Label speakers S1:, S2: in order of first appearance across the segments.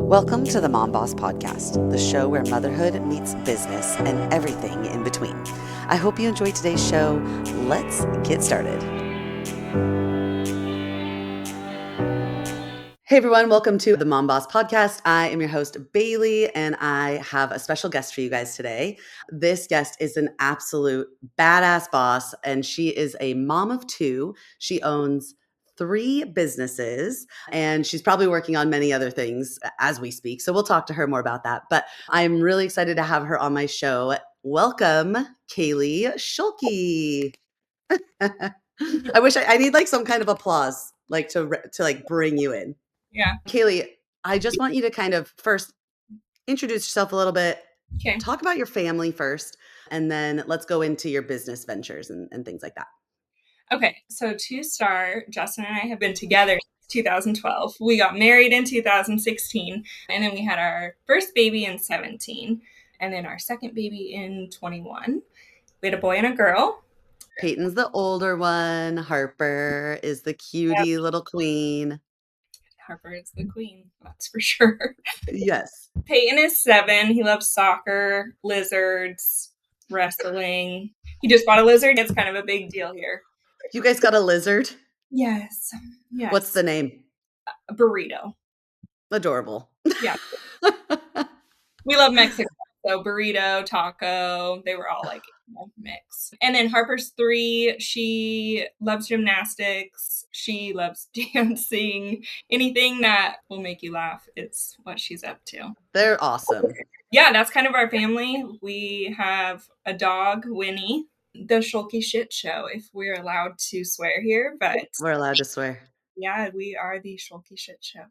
S1: Welcome to the Mom Boss Podcast, the show where motherhood meets business and everything in between. I hope you enjoyed today's show. Let's get started. Hey everyone, welcome to the Mom Boss Podcast. I am your host, Bailey, and I have a special guest for you guys today. This guest is an absolute badass boss, and she is a mom of two. She owns 3 businesses, and she's probably working on many other things as we speak. So we'll talk to her more about that. But I'm really excited to have her on my show. Welcome, Kaylee Schulke. I wish I need like some kind of applause, like to like bring you in.
S2: Yeah.
S1: Kaylee, I just want you to kind of first introduce yourself a little bit,
S2: Okay.
S1: talk about your family first, and then let's go into your business ventures and things like that.
S2: Okay. So to start, Justin and I have been together since 2012. We got married in 2016, and then we had our first baby in 17, and then our second baby in 21. We had a boy and a girl.
S1: Payton's the older one. Harper is the cutie little queen.
S2: Harper is the queen, that's for sure.
S1: Yes.
S2: Payton is 7. He loves soccer, lizards, wrestling. He just bought a lizard. It's kind of a big deal here.
S1: You guys got a lizard?
S2: Yes.
S1: What's the name?
S2: A burrito.
S1: Adorable.
S2: Yeah. We love Mexico. So burrito, taco, they were all like mix. And then Harper's 3. She loves gymnastics. She loves dancing. Anything that will make you laugh, it's what she's up to.
S1: They're awesome.
S2: Yeah, that's kind of our family. We have a dog, Winnie. The Schulke shit show, if we're allowed to swear here, but
S1: we're allowed to swear.
S2: Yeah, we are the Schulke shit show.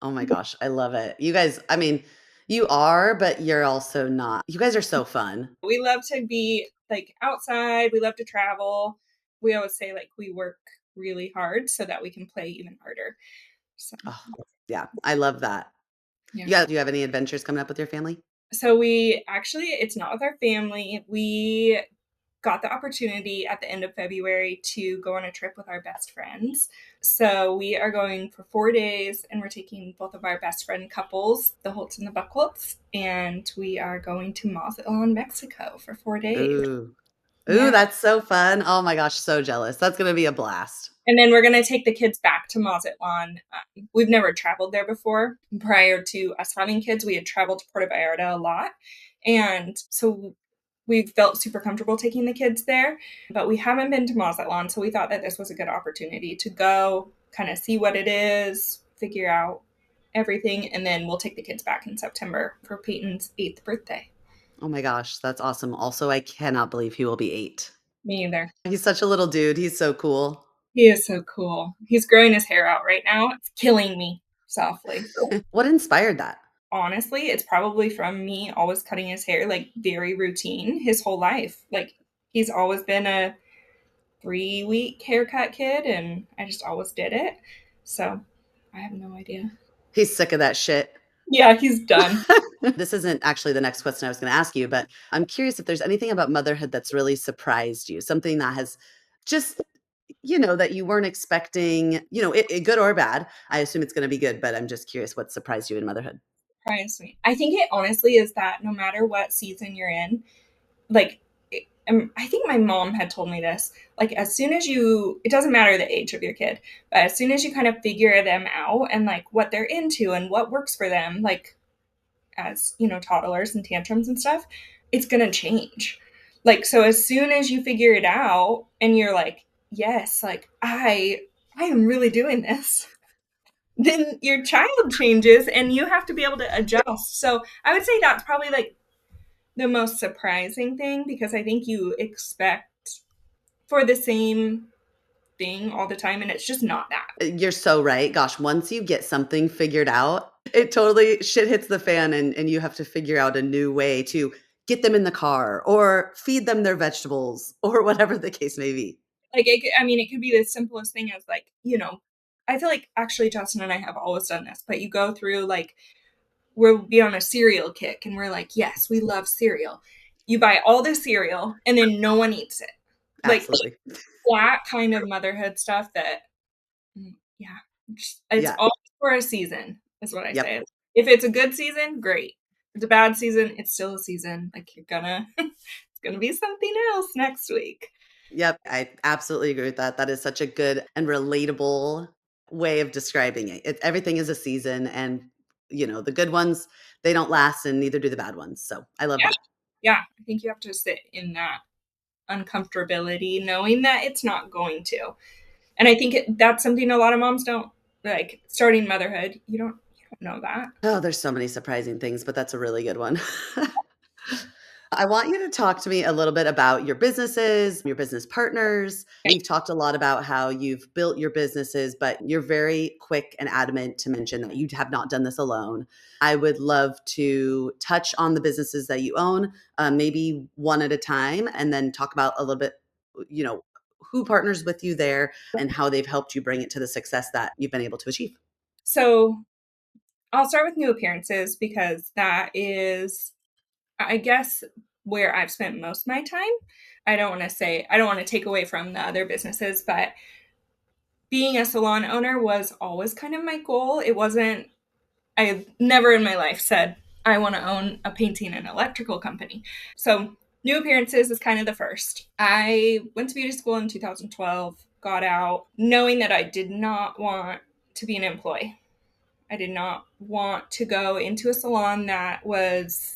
S1: Oh my gosh, I love it. You guys, I mean, you are, but you're also not. You guys are so fun.
S2: We love to be like outside. We love to travel. We always say like we work really hard so that we can play even harder. So,
S1: yeah, I love that. Yeah. Do you have any adventures coming up with your family?
S2: So it's not with our family. We got the opportunity at the end of February to go on a trip with our best friends. So we are going for 4 days, and we're taking both of our best friend couples, the Holtz and the Buckholtz, and we are going to Mazatlan, Mexico for 4 days.
S1: Ooh, that's so fun. Oh my gosh, so jealous. That's going to be a blast.
S2: And then we're going to take the kids back to Mazatlan. We've never traveled there before. Prior to us having kids, we had traveled to Puerto Vallarta a lot. And so we felt super comfortable taking the kids there, but we haven't been to Mazatlan. So we thought that this was a good opportunity to go kind of see what it is, figure out everything. And then we'll take the kids back in September for Peyton's 8th birthday.
S1: Oh my gosh, that's awesome. Also, I cannot believe he will be 8.
S2: Me either.
S1: He's such a little dude. He's so cool.
S2: He is so cool. He's growing his hair out right now. It's killing me softly.
S1: What inspired that?
S2: Honestly, it's probably from me always cutting his hair, like very routine his whole life. Like he's always been a 3-week haircut kid, and I just always did it. So I have no idea.
S1: He's sick of that shit.
S2: Yeah, he's done.
S1: This isn't actually the next question I was going to ask you, but I'm curious if there's anything about motherhood that's really surprised you, something that has just, that you weren't expecting, it good or bad. I assume it's going to be good, but I'm just curious what surprised you in motherhood.
S2: Surprised me. I think it honestly is that no matter what season you're in, like, I think my mom had told me this, like as soon as it doesn't matter the age of your kid, but as soon as you kind of figure them out and like what they're into and what works for them, like as, toddlers and tantrums and stuff, it's going to change. Like, so as soon as you figure it out and you're like, yes, like I am really doing this, then your child changes and you have to be able to adjust. So I would say that's probably like the most surprising thing, because I think you expect for the same thing all the time, and it's just not that.
S1: You're so right. Gosh, once you get something figured out, it totally shit hits the fan, and you have to figure out a new way to get them in the car or feed them their vegetables or whatever the case may be.
S2: Like, it could be the simplest thing as like, I feel like actually Justin and I have always done this, but you go through like, we'll be on a cereal kick and we're like, yes, we love cereal. You buy all the cereal and then no one eats it.
S1: Absolutely.
S2: Like that kind of motherhood stuff that, it's all for a season is what I say. If it's a good season, great. If it's a bad season, it's still a season. Like you're gonna it's gonna be something else next week.
S1: Yep, I absolutely agree with that. That is such a good and relatable way of describing it. Everything is a season, and the good ones, they don't last, and neither do the bad ones. So I love
S2: Yeah.
S1: that.
S2: Yeah. I think you have to sit in that uncomfortability, knowing that it's not going to. And I think that's something a lot of moms don't like starting motherhood. You don't know that.
S1: Oh, there's so many surprising things, but that's a really good one. I want you to talk to me a little bit about your businesses, your business partners. We've talked a lot about how you've built your businesses, but you're very quick and adamant to mention that you have not done this alone. I would love to touch on the businesses that you own, maybe one at a time, and then talk about a little bit, you know, who partners with you there and how they've helped you bring it to the success that you've been able to achieve.
S2: So I'll start with new appearances because that is, I guess, where I've spent most of my time. I don't want to take away from the other businesses, but being a salon owner was always kind of my goal. I've never in my life said, I want to own a painting and electrical company. So, new appearances is kind of the first. I went to beauty school in 2012, got out, knowing that I did not want to be an employee. I did not want to go into a salon that was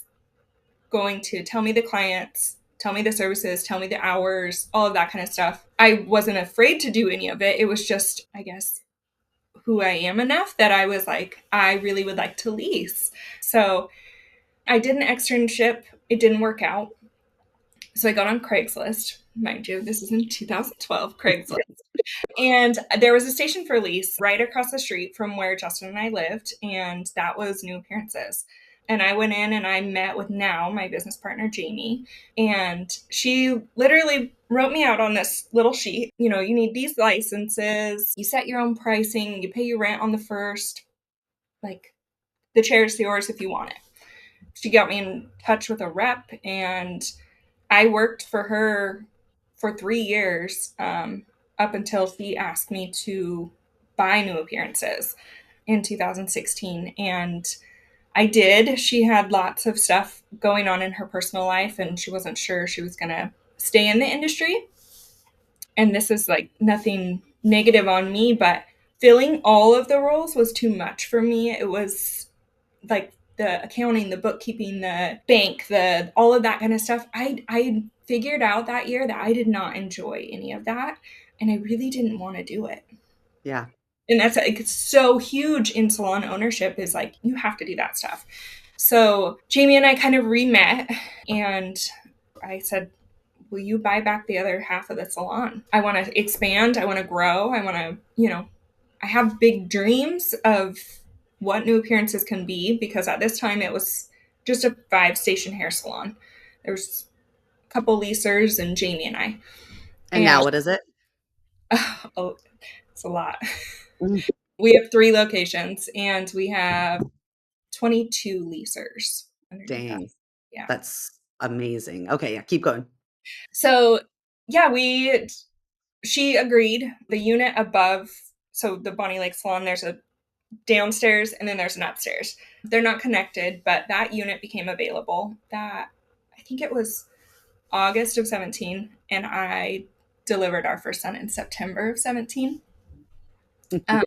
S2: going to tell me the clients, tell me the services, tell me the hours, all of that kind of stuff. I wasn't afraid to do any of it. It was just, I guess, who I am enough that I was like, I really would like to lease. So I did an externship. It didn't work out. So I got on Craigslist. Mind you, this is in 2012, Craigslist. And there was a station for lease right across the street from where Justin and I lived, and that was new appearances. And I went in and I met with now my business partner, Jamie, and she literally wrote me out on this little sheet. You need these licenses, you set your own pricing, you pay your rent on the first, like the chair's yours if you want it. She got me in touch with a rep, and I worked for her for 3 years, up until she asked me to buy new appearances in 2016. And I did. She had lots of stuff going on in her personal life, and she wasn't sure she was going to stay in the industry. And this is like nothing negative on me, but filling all of the roles was too much for me. It was like the accounting, the bookkeeping, the bank, the all of that kind of stuff. I figured out that year that I did not enjoy any of that, and I really didn't want to do it.
S1: Yeah.
S2: And that's like it's so huge in salon ownership is like you have to do that stuff. So Jamie and I kind of re-met, and I said, will you buy back the other half of the salon? I want to expand. I want to grow. I want to, I have big dreams of what new appearances can be because at this time it was just a 5 station hair salon. There's a couple leasers and Jamie and I.
S1: And
S2: And
S1: now what is it?
S2: oh, it's a lot.
S1: Mm,
S2: We have 3 locations and we have 22 leasers underneath us.
S1: dang.
S2: Yeah.
S1: That's amazing. Okay, yeah, keep going.
S2: So yeah, she agreed. The unit above, so the Bonnie Lake Salon, there's a downstairs and then there's an upstairs. They're not connected, but that unit became available. That I think it was August of 17, and I delivered our first son in September of 17. Um,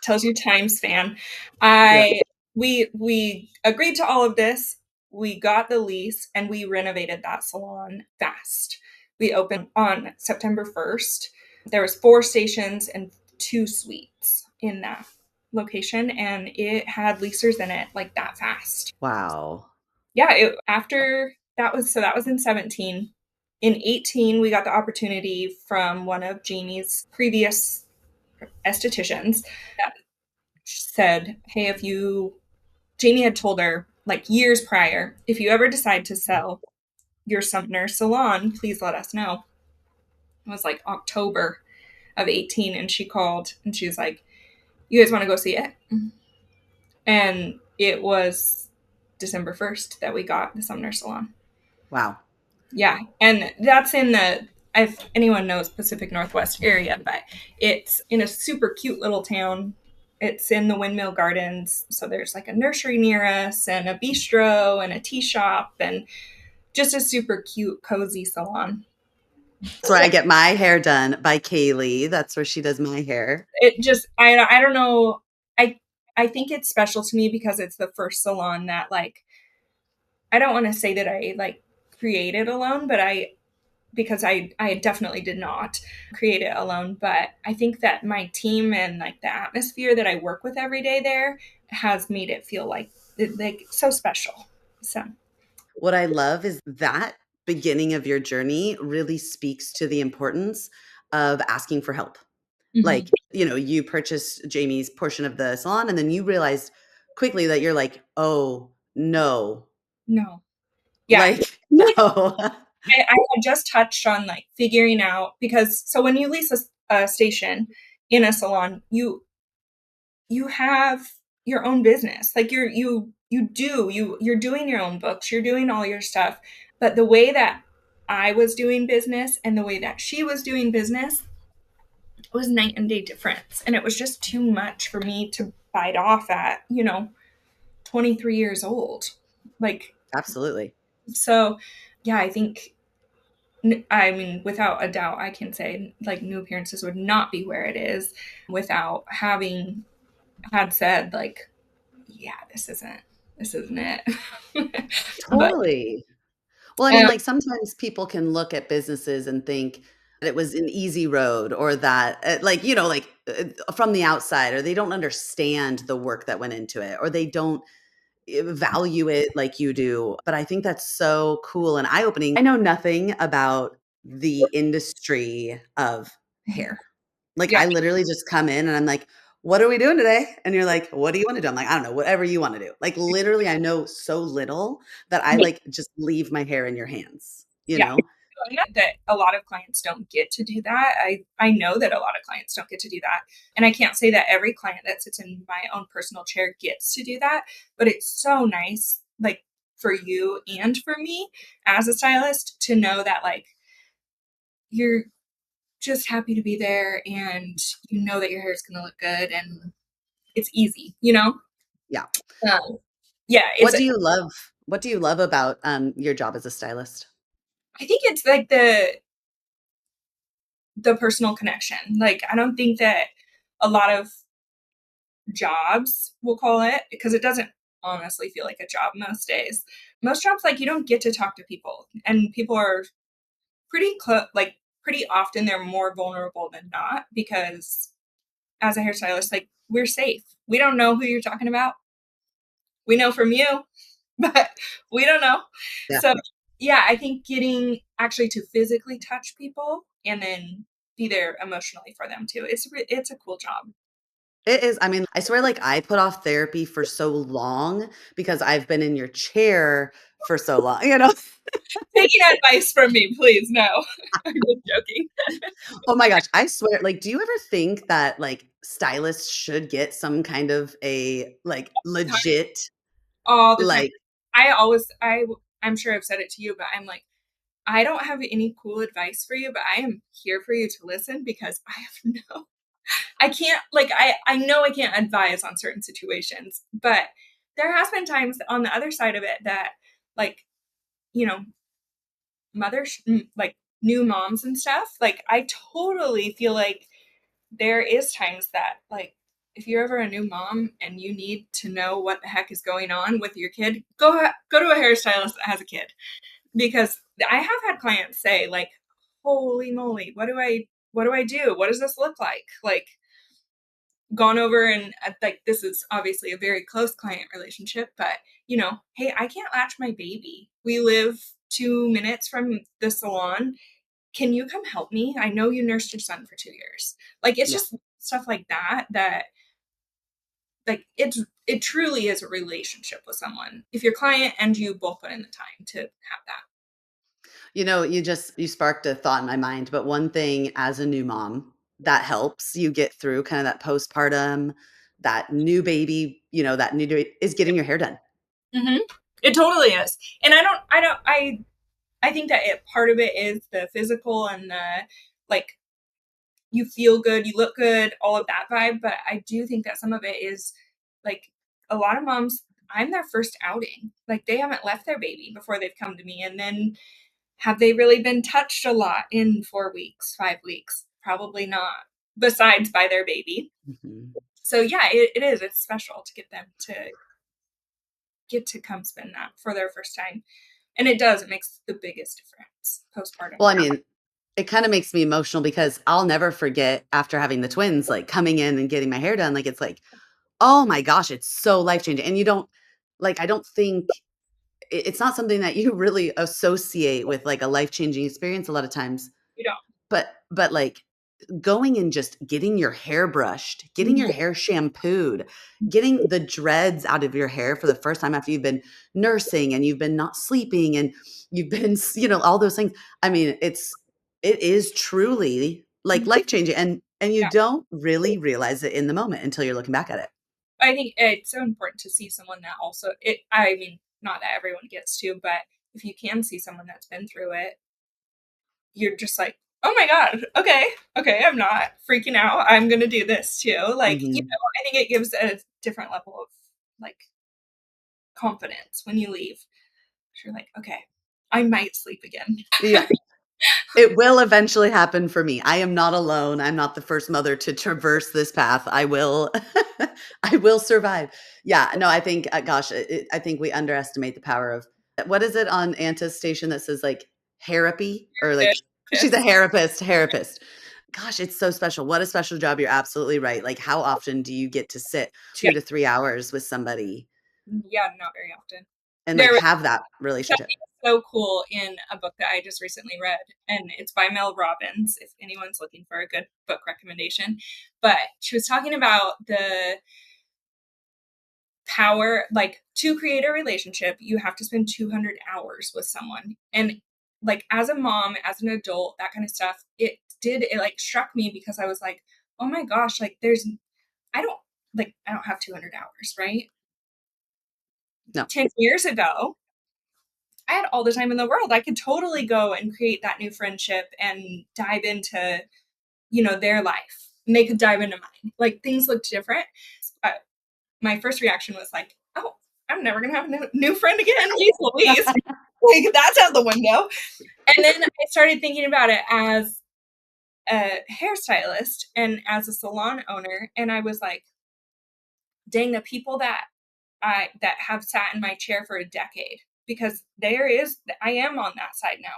S2: tells you time span.
S1: Yep.
S2: We agreed to all of this. We got the lease and we renovated that salon fast. We opened on September 1st. There was 4 stations and 2 suites in that location, and it had leasers in it like that fast.
S1: Wow.
S2: Yeah, after that was in 17. In 18, we got the opportunity from one of Jamie's previous estheticians that said, hey, if you, Jamie had told her like years prior, if you ever decide to sell your Sumner salon, please let us know. It was like October of 18, and she called and she was like, you guys want to go see it? And it was December 1st that we got the Sumner salon.
S1: Wow.
S2: Yeah. And that's in if anyone knows Pacific Northwest area, but it's in a super cute little town. It's in the Windmill Gardens. So there's like a nursery near us and a bistro and a tea shop and just a super cute, cozy salon.
S1: That's where
S2: So
S1: I get my hair done by Kaylee. That's where she does my hair.
S2: it just, I don't know. I think it's special to me because it's the first salon that like, I don't want to say that I like created alone, but because I definitely did not create it alone, but I think that my team and like the atmosphere that I work with every day there has made it feel like so special. So,
S1: What I love is that beginning of your journey really speaks to the importance of asking for help.
S2: mhm.
S1: Like, you purchased Jamie's portion of the salon and then you realized quickly that you're like, "Oh, no."
S2: No, yeah,
S1: Like, no.
S2: I had just touched on like figuring out because so when you lease a station in a salon, you have your own business. Like you're doing your own books, you're doing all your stuff. But the way that I was doing business and the way that she was doing business was night and day difference. And it was just too much for me to bite off at, 23 years old. Like,
S1: Absolutely.
S2: so yeah, I think I mean, without a doubt, I can say like New Appearances would not be where it is without having had said like, yeah, this isn't it. But
S1: Totally. Well, I mean,
S2: um,
S1: like, sometimes people can look at businesses and think that it was an easy road or that, like, from the outside, or they don't understand the work that went into it, or they don't value it like you do. But I think that's so cool and eye-opening. I know nothing about the industry of hair. Like,
S2: yeah,
S1: I literally just come in and I'm like, "What are we doing today?" And you're like, "What do you wanna do?" I'm like, "I don't know, whatever you wanna do." Like, literally, I know so little that I, like, just leave my hair in your hands, you
S2: yeah.
S1: know?
S2: That a lot of clients don't get to do that. I know that a lot of clients don't get to do that. And I can't say that every client that sits in my own personal chair gets to do that, but it's so nice like for you and for me as a stylist to know that like you're just happy to be there and you know that your hair is going to look good and it's easy.
S1: Yeah.
S2: Um, yeah,
S1: What do you love what do you love about, your job as a stylist?
S2: I think it's like the personal connection. Like I don't think that a lot of jobs, we'll call it, because it doesn't honestly feel like a job most days. Most jobs, like you don't get to talk to people, and people are like pretty often they're more vulnerable than not because as a hairstylist, like we're safe. We don't know who you're talking about. We know from you, but we don't know.
S1: Yeah.
S2: So yeah, I think getting actually to physically touch people and then be there emotionally for them too. It's a cool job.
S1: It is. I mean, I swear, like, I put off therapy for so long because I've been in your chair for so long, you know?
S2: Taking advice from me, please. No, I'm just joking.
S1: Oh my gosh, I swear, like, do you ever think that, like, stylists should get some kind of a, like, legit,
S2: All the time.
S1: like
S2: I'm sure I've said it to you, but I'm like, I don't have any cool advice for you, but I am here for you to listen because I have no I can't like I know I can't advise on certain situations, but there has been times on the other side of it that like, you know, like new moms and stuff, like I totally feel like there is times that like if you're ever a new mom and you need to know what the heck is going on with your kid, go to a hairstylist that has a kid because I have had clients say like, "Holy moly, what do I do? What does this look like?" Like gone over and like this is obviously a very close client relationship, but hey, I can't latch my baby. We live 2 minutes from the salon. Can you come help me? I know you nursed your son for 2 years. Like it's
S1: yeah.
S2: just stuff like that like it truly is a relationship with someone if your client and you both put in the time to have that.
S1: You sparked a thought in my mind, but one thing as a new mom that helps you get through kind of that postpartum, that new baby, that new is getting your hair done.
S2: Hmm. It totally is. And I think that part of it is the physical and the like you feel good, you look good, all of that vibe. But I do think that some of it is like a lot of moms, I'm their first outing. Like they haven't left their baby before they've come to me. And then have they really been touched a lot in 4 weeks, 5 weeks? Probably not, besides by their baby.
S1: Mhm.
S2: So yeah, it is. It's special to get them to get to come spend that for their first time. And it does, it makes the biggest difference postpartum.
S1: Well, I mean, it kind of makes me emotional because I'll never forget after having the twins, like coming in and getting my hair done. Like, it's like, oh my gosh, it's so life changing. And you don't like, I don't think it's not something that you really associate with like a life changing experience a lot of times.
S2: You don't.
S1: But like going and just getting your hair brushed, getting your
S2: Yeah.
S1: hair shampooed, getting the dreads out of your hair for the first time after you've been nursing and you've been not sleeping and you've been, all those things. I mean, it is truly like life changing and you
S2: Yeah.
S1: don't really realize it in the moment until you're looking back at it.
S2: I think it's so important to see someone that also I mean, not that everyone gets to, but if you can see someone that's been through it, you're just like, oh my God, okay, I'm not freaking out. I'm gonna do this too. Like,
S1: Mhm.
S2: I think it gives a different level of like confidence when you leave. You're like, okay, I might sleep again.
S1: Yeah. It will eventually happen for me. I am not alone. I'm not the first mother to traverse this path. I will I will survive. Yeah, no, I think, gosh, I think we underestimate the power of what is it on Anta's station that says, like, therapy or, like she's a
S2: Therapist.
S1: therapist. Gosh, it's so special. What a special job. You're absolutely right. Like, how often do you get to sit
S2: Yeah,
S1: 2 to 3 hours with somebody
S2: yeah, not very often.
S1: and, like,
S2: There was
S1: have that
S2: something
S1: relationship?
S2: so cool in a book that I just recently read, and it's by Mel Robbins, if anyone's looking for a good book recommendation. But she was talking about the power, like to create a relationship, you have to spend 200 hours with someone. And like as a mom, as an adult, that kind of stuff, it like struck me because I was like, oh my gosh, like I don't, I don't have 200 hours, right?
S1: No.
S2: 10 years ago, I had all the time in the world. I could totally go and create that new friendship and dive into, their life. And they could dive into mine. Like things looked different. Uh, my first reaction was like, oh, I'm never going to have a new friend again. Jeez Louise. Like that's out the window. And then I started thinking about it as a hairstylist and as a salon owner. And I was like, dang, the people that have sat in my chair for a decade, because I am on that side now.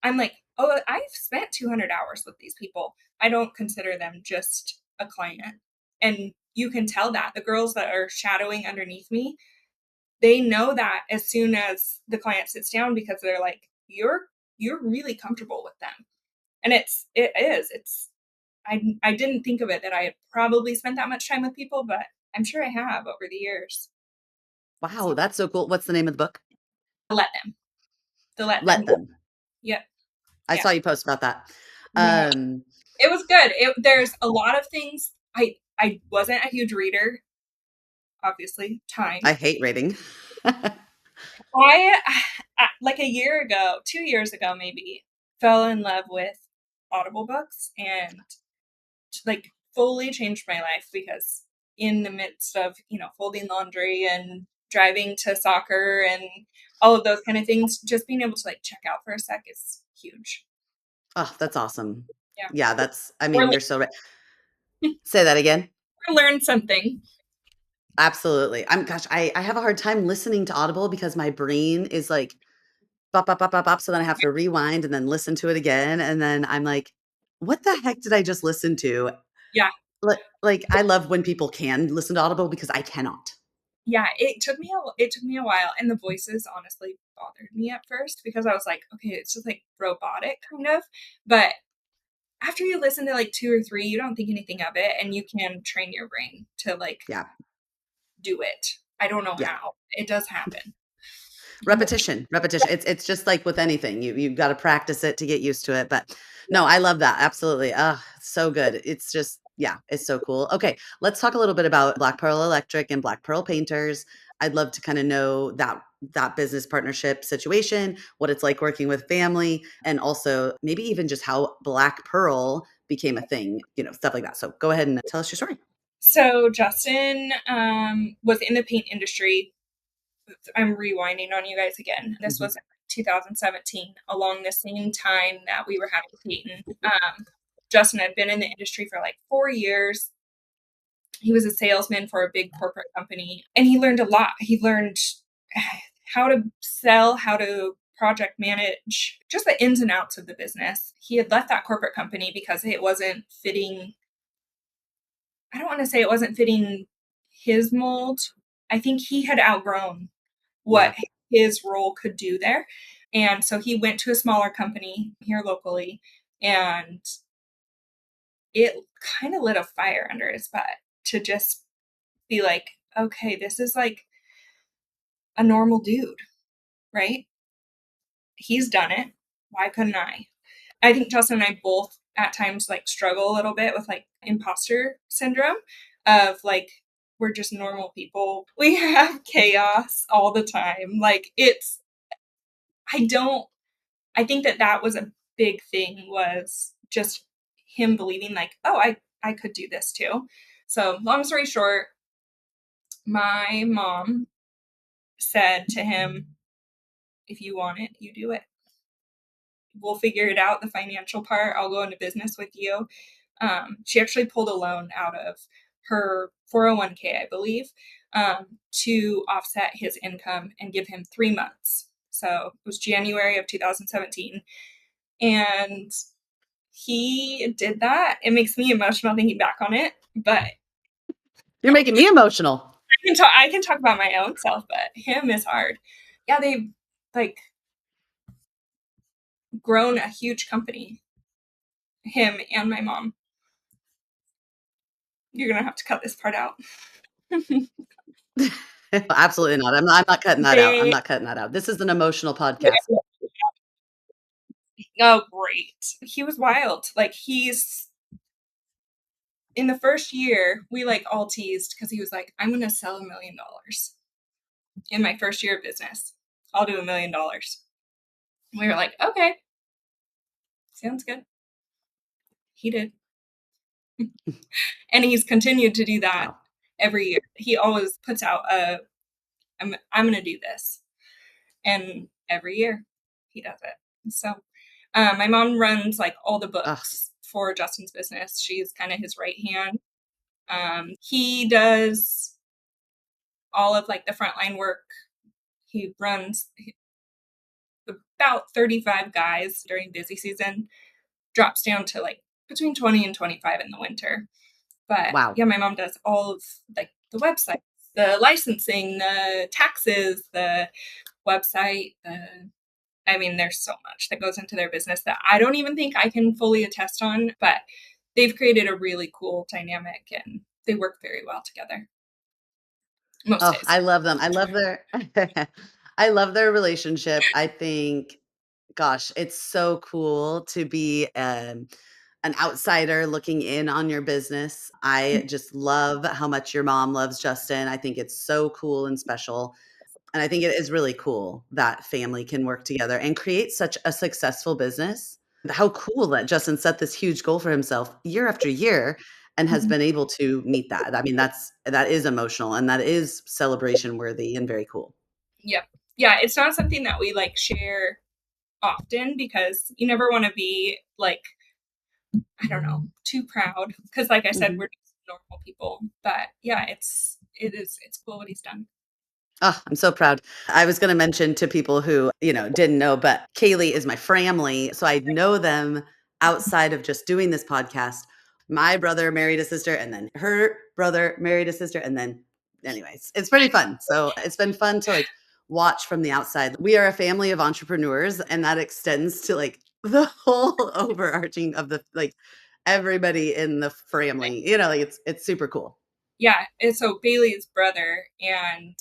S2: I'm like, oh, I've spent 200 hours with these people. I don't consider them just a client. And you can tell that the girls that are shadowing underneath me, they know that as soon as the client sits down, because they're like, you're really comfortable with them. And I didn't think of it that I had probably spent that much time with people, but I'm sure I have over the years. So
S1: Wow, that's so cool. What's the name of the book?
S2: let them. To let them.
S1: Let Them.
S2: Yep.
S1: I
S2: Yeah.
S1: saw you post about that.
S2: Yeah.
S1: Um,
S2: It was good. There's a lot of things. I wasn't a huge reader, obviously.
S1: I
S2: Time.
S1: hate reading.
S2: I like a year ago, 2 years ago maybe, fell in love with Audible books and like fully changed my life because in the midst of, folding laundry and driving to soccer and all of those kind of things, just being able to like check out for a sec is huge.
S1: Oh, that's awesome.
S2: Yeah.
S1: Yeah, that's I
S2: Or
S1: mean, you're so right. Say that again.
S2: learn something.
S1: Absolutely. Gosh, I have a hard time listening to Audible because my brain is like bop, bop, bop, bop, bop. So then I have to rewind and then listen to it again. And then I'm like, what the heck did I just listen to?
S2: Yeah.
S1: Like I love when people can listen to Audible because I cannot.
S2: Yeah, it took me a while, and the voices honestly bothered me at first because I was like, okay, it's just like robotic kind of. But after you listen to like two or three, you don't think anything of it, and you can train your brain to like
S1: Yeah.
S2: do it. I don't know
S1: Yeah.
S2: how. It does happen.
S1: Repetition, repetition. It's just like with anything. You've gotta practice it to get used to it, but
S2: Yeah.
S1: no, I love that, absolutely. Ah, so good. It's just yeah, it's so cool. Okay, let's talk a little bit about Black Pearl Electric and Black Pearl Painters. I'd love to kinda know that business partnership situation, what it's like working with family, and also maybe even just how Black Pearl became a thing, stuff like that. So go ahead and tell us your story.
S2: So Justin was in the paint industry. I'm rewinding on you guys again. This
S1: Mhm.
S2: was 2017, along the same time that we were having Payton. Justin had been in the industry for like 4 years. He was a salesman for a big corporate company, and he learned a lot. He learned how to sell, how to project manage, just the ins and outs of the business. He had left that corporate company because it wasn't fitting. I don't want to say it wasn't fitting his mold. I think he had outgrown what
S1: Yeah.
S2: his role could do there. And so he went to a smaller company here locally, and it kind of lit a fire under his butt to just be like, okay, this is like a normal dude, right? He's done it. Why couldn't I? I think Justin and I both at times like struggle a little bit with like imposter syndrome of like, we're just normal people. We have chaos all the time. Like I don't, I think that was a big thing, was just him believing like, oh, I could do this too. So long story short, my mom said to him, if you want it, you do it. We'll figure it out, the financial part. I'll go into business with you. She actually pulled a loan out of her 401k, I believe, to offset his income and give him 3 months. So it was January of 2017. And he did that. It makes me emotional thinking back on it, but
S1: You're making me emotional.
S2: I can talk about my own self, but him is hard. Yeah, they've like grown a huge company, him and my mom. You're gonna have to cut this part out.
S1: Absolutely not. I'm not cutting that out. I'm
S2: They
S1: not cutting that out. This is an emotional podcast.
S2: Oh, great. He was wild. Like, he's in the first year, we like all teased because he was like, I'm gonna sell $1 million in my first year of business. I'll do $1 million. We were like, okay, sounds good. He did. And he's continued to do that
S1: Wow.
S2: every year. He always puts out I'm gonna do this. And every year he does it. So my mom runs like all the
S1: Ugh.
S2: books for Justin's business. She's kind of his right hand. He does all of like the frontline work. He runs about 35 guys during busy season, drops down to like between 20 and 25 in the winter. But
S1: Wow.
S2: yeah, my mom does all of like the website, the licensing, the taxes, the website, I mean, there's so much that goes into their business that I don't even think I can fully attest on, but they've created a really cool dynamic and they work very well together most
S1: Oh,
S2: days.
S1: I love them. I love their I love their relationship. I think, gosh, it's so cool to be an outsider looking in on your business. I just love how much your mom loves Justin. I think it's so cool and special. And I think it is really cool that family can work together and create such a successful business. How cool that Justin set this huge goal for himself year after year and has
S2: Mhm.
S1: been able to meet that. I mean, that is emotional and that is celebration worthy and very cool.
S2: Yep. Yeah, it's not something that we like share often because you never want to be like, I don't know, too proud. Because like I said,
S1: Mhm.
S2: we're just normal people. But yeah, it's cool what he's done.
S1: Oh, I'm so proud. I was gonna mention to people who, didn't know, but Kaylee is my family, so I know them outside of just doing this podcast. My brother married a sister, and then her brother married a sister, and then anyways, it's pretty fun. So, it's been fun to, like, watch from the outside. We are a family of entrepreneurs, and that extends to, like, the whole overarching of the like, everybody in the family, like, it's super cool.
S2: Yeah. And so Bailey's brother and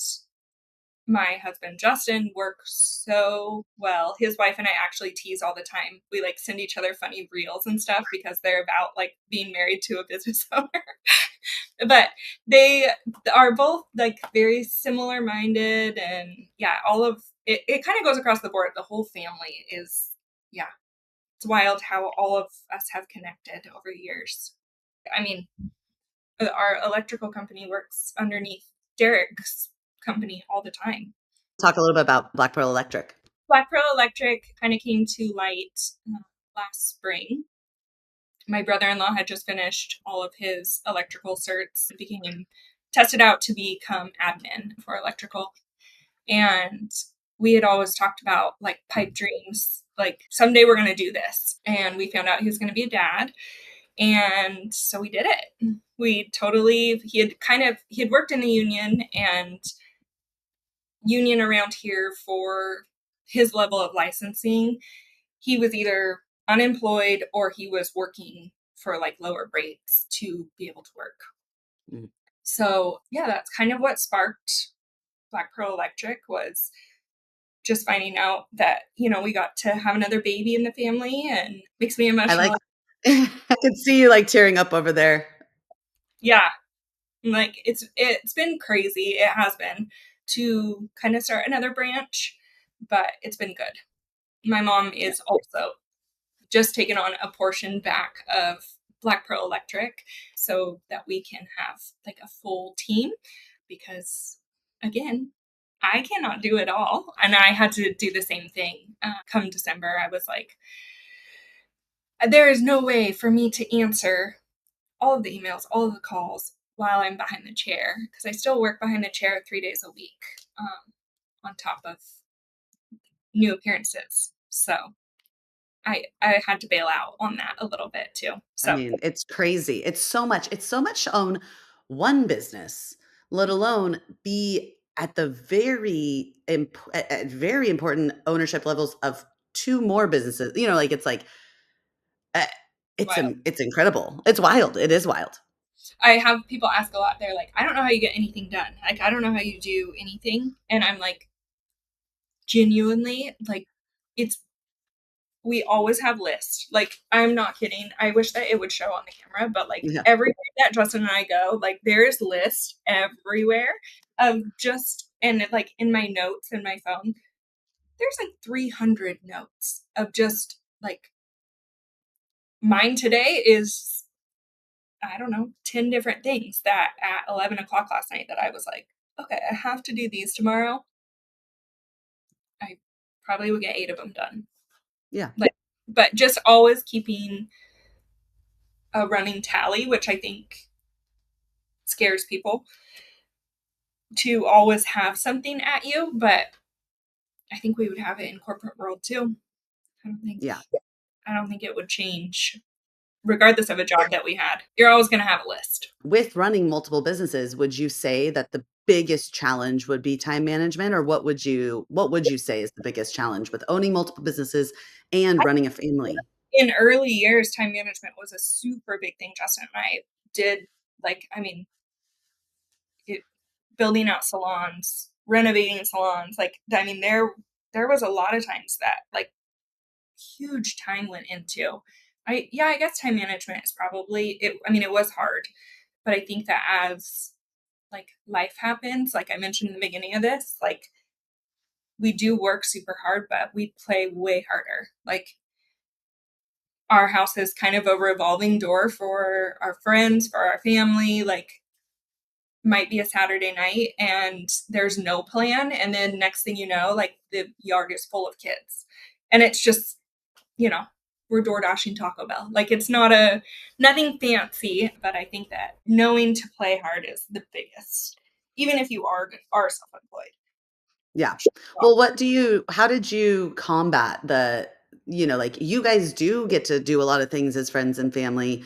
S2: my husband Justin work so well. His wife and I actually tease all the time. We like send each other funny reels and stuff because they're about like being married to a business owner. But they are both like very similar minded, and yeah, all of it kind of goes across the board. The whole family is, yeah, It's wild how all of us have connected over years. I mean, our electrical company works underneath Derek's company all the time.
S1: Talk a little bit about Black Pearl Electric.
S2: Black Pearl Electric kind of came to light last spring. My brother-in-law had just finished all of his electrical certs, became tested out to become admin for electrical. And we had always talked about like pipe dreams, like someday we're going to do this. And we found out he was going to be a dad. And so we did it. He had worked in the union around here for his level of licensing. He was either unemployed or he was working for like lower rates to be able to work. Mm. So yeah, that's kind of what sparked Black Pearl Electric, was just finding out that, we got to have another baby in the family, and makes me
S1: I like
S2: emotional.
S1: I can see you like tearing up over there.
S2: Yeah. Like it's been crazy. It has been, to kind of start another branch, but it's been good. My mom is also just taken on a portion back of Black Pearl Electric so that we can have like a full team, because again, I cannot do it all. And I had to do the same thing. Come December, I was like, there is no way for me to answer all of the emails, all of the calls while I'm behind the chair, because I still work behind the chair 3 days a week, on top of new appearances. So I had to bail out on that a little bit too.
S1: I
S2: So
S1: mean, it's crazy. It's so much to own one business, let alone be at the at very important ownership levels of two more businesses. Like it's like uh,
S2: wild.
S1: it's incredible. It's wild. It is wild.
S2: I have people ask a lot. They're like, I don't know how you get anything done. Like, I don't know how you do anything. And I'm like, genuinely, like, it's we always have lists. Like, I'm not kidding. I wish that it would show on the camera, but like
S1: Yeah.
S2: everywhere that Justin and I go, like there is lists everywhere of just, and like in my notes in my phone, there's like 300 notes of just like, mine today is, I don't know, 10 different things that at 11 o'clock last night that I was like, okay, I have to do these tomorrow. I probably would get 8 of them done.
S1: Yeah.
S2: Like, but just always keeping a running tally, which I think scares people, to always have something at you. But I think we would have it in corporate world too. I don't think
S1: Yeah.
S2: I don't think it would change regardless of a job that we had. You're always going to have a list.
S1: With running multiple businesses, would you say that the biggest challenge would be time management, or what would you say is the biggest challenge with owning multiple businesses and running a family?
S2: In early years, time management was a super big thing Justin and I did. Like, I mean, it, building out salons, renovating salons. Like, I mean, there was a lot of times that like huge time went into. I guess time management is probably it. I mean, it was hard, but I think that as like life happens, like I mentioned in the beginning of this, like we do work super hard, but we play way harder. Like, our house is kind of a revolving door for our friends, for our family. Like, might be a Saturday night and there's no plan. And then next thing you know, like the yard is full of kids. And it's just, we're door dashing Taco Bell. Like, it's nothing fancy, but I think that knowing to play hard is the biggest, even if you are self-employed.
S1: Yeah. Well, how did you combat like you guys do get to do a lot of things as friends and family.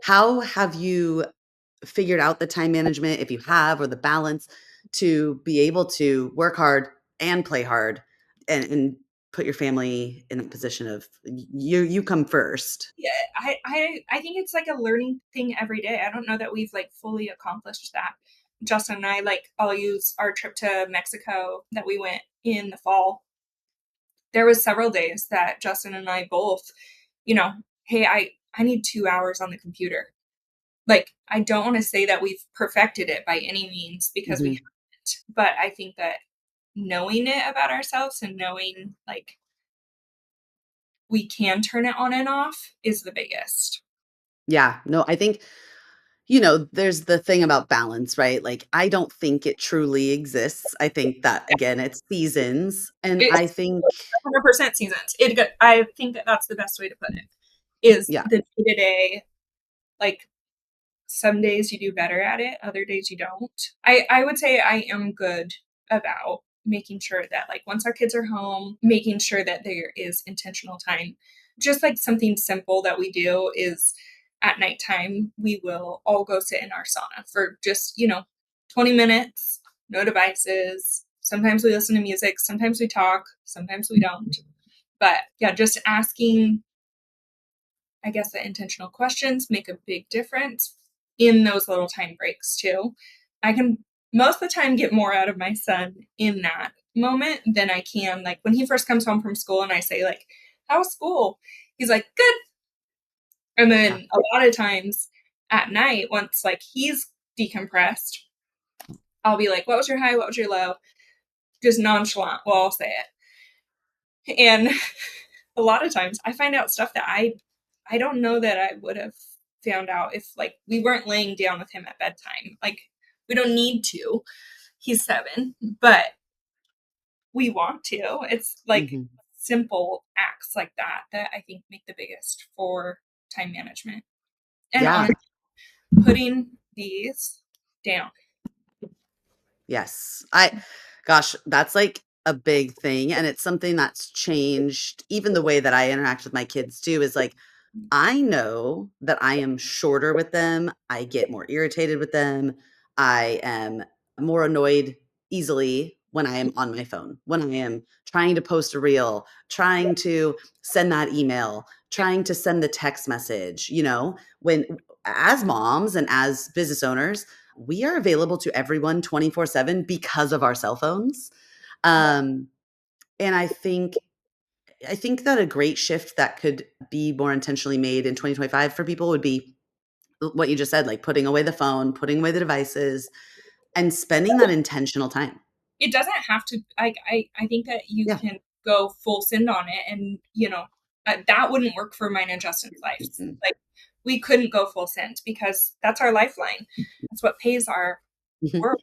S1: How have you figured out the time management, if you have, or the balance to be able to work hard and play hard and put your family in a position of you come first?
S2: Yeah, I think it's like a learning thing every day. I don't know that we've like fully accomplished that. Justin and I, like, I'll use our trip to Mexico that we went in the fall. There was several days that Justin and I both, hey, I need 2 hours on the computer. Like, I don't want to say that we've perfected it by any means, because we
S1: Mhm.
S2: haven't. But I think that knowing it about ourselves and knowing like we can turn it on and off is the biggest.
S1: Yeah. No, I think, there's the thing about balance, right? Like, I don't think it truly exists. I think that, again, it's seasons. And I
S2: It's
S1: think,
S2: 100% seasons. I think that that's the best way to put it, is
S1: yeah.
S2: the day-to-day, like, some days you do better at it, other days you don't. I would say I am good about making sure that, like, once our kids are home, making sure that there is intentional time. Just like something simple that we do is at nighttime, we will all go sit in our sauna for just, 20 minutes, no devices. Sometimes we listen to music, sometimes we talk, sometimes we don't. But yeah, just asking, I guess, the intentional questions make a big difference in those little time breaks too. I can most of the time get more out of my son in that moment than I can like when he first comes home from school and I say like, "How's school?" He's like, "Good." And
S1: Yeah.
S2: then a lot of times at night, once like he's decompressed, I'll be like, "What was your high? What was your low?" Just nonchalant. Well, I'll say it. And a lot of times I find out stuff that I don't know that I would have found out if like we weren't laying down with him at bedtime. Like we don't need to. He's 7, but we want to. It's like
S1: Mhm.
S2: simple acts like that I think make the biggest for time management. And
S1: Yeah.
S2: honestly, putting these down.
S1: Yes. Gosh, that's like a big thing. And it's something that's changed. Even the way that I interact with my kids too is like, I know that I am shorter with them. I get more irritated with them. I am more annoyed easily when I am on my phone, when I am trying to post a reel, trying to send that email,
S2: Yep.
S1: trying to send the text message, when as moms and as business owners, we are available to everyone 24/7 because of our cell phones. Um, and I think that a great shift that could be more intentionally made in 2025 for people would be what you just said, like putting away the phone, putting away the devices, and spending that intentional time.
S2: It doesn't have to like I think that you
S1: Yeah.
S2: can go full send on it and, that wouldn't work for mine and Justin's life.
S1: Mhm.
S2: Like, we couldn't go full send because that's our lifeline. That's what pays our
S1: Mhm.
S2: world.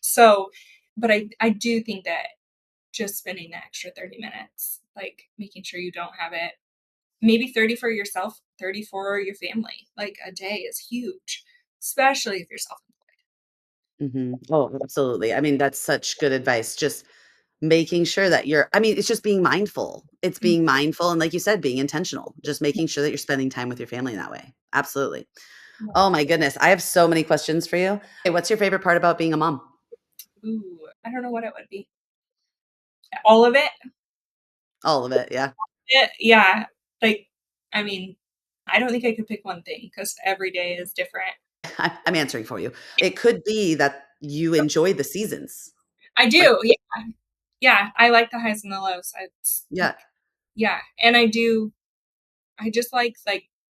S2: So, but I do think that just spending the extra 30 minutes, like, making sure you don't have it maybe 30 for yourself, 30 for your family, like, a day is huge, especially if you're self-employed.
S1: Mhm. Oh, absolutely. I mean, that's such good advice. Just making sure that it's just being mindful. It's
S2: Mm,
S1: being mindful and like you said, being intentional, just making sure that you're spending time with your family in that way. Absolutely.
S2: yeah.
S1: Oh my goodness. I have so many questions for you. Hey, what's your favorite part about being a mom?
S2: Ooh, I don't know what it would be. All of it?
S1: All of it. Yeah.
S2: Yeah, like, I mean, I don't think I could pick one thing because every day is different.
S1: I'm answering for you. It could be that you enjoy the seasons.
S2: I
S1: Like,
S2: do, yeah, yeah, I like the highs and the lows. It's
S1: yeah.
S2: like yeah, and I just like,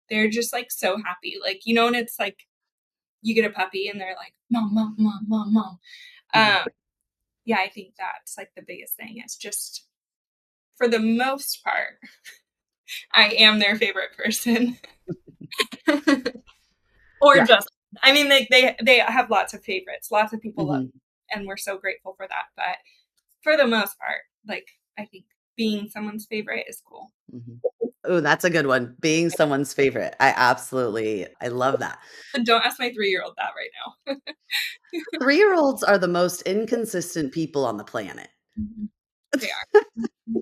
S2: they're just, like, so happy, like, and it's like, you get a puppy and they're like, "Mom, mom, mom, mom, mom."
S1: Mhm.
S2: Um, yeah, I think that's, like, the biggest thing. It's just for the most part, I am their favorite person. Or
S1: Yeah.
S2: just I mean, they have lots of favorites. Lots of people love
S1: Mhm.
S2: them, and we're so grateful for that, but for the most part, like, I think being someone's favorite is cool.
S1: Mhm. Ooh, that's a good one. Being someone's favorite. I love that.
S2: And don't ask my 3-year-old that right now.
S1: 3-year-olds are the most inconsistent people on the planet.
S2: Mhm. They are.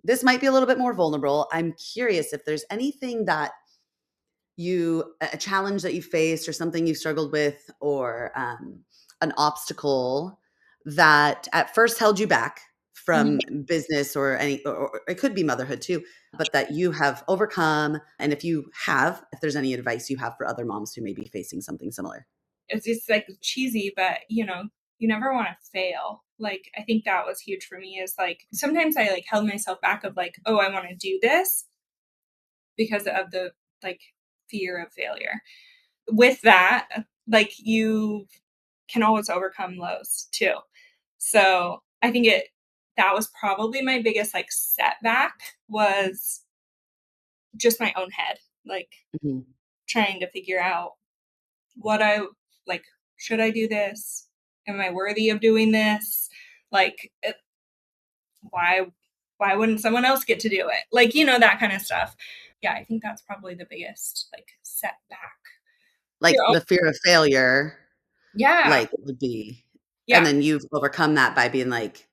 S1: This might be a little bit more vulnerable. I'm curious if there's anything that a challenge that you faced or something you struggled with or an obstacle that at first held you back
S2: Mhm.
S1: from business or it could be motherhood too, but that you have overcome. And if there's any advice you have for other moms who may be facing something similar.
S2: It's just, like, cheesy, but, you never wanna fail. Like, I think that was huge for me is, like, sometimes I, like, held myself back of, like, "Oh, I wanna do this," because of the, like, fear of failure. With that, like, you can always overcome lows too. So, I think it that was probably my biggest, like, setback was just my own head, like
S1: Mhm.
S2: trying to figure out what I like. Should I do this? Am I worthy of doing this? Like, why why wouldn't someone else get to do it? Like, that kind of stuff. Yeah, I think that's probably the biggest like setback.
S1: Like,
S2: Your own,
S1: the fear of failure,
S2: yeah,
S1: like, would be and
S2: yeah,
S1: then you've overcome that by being like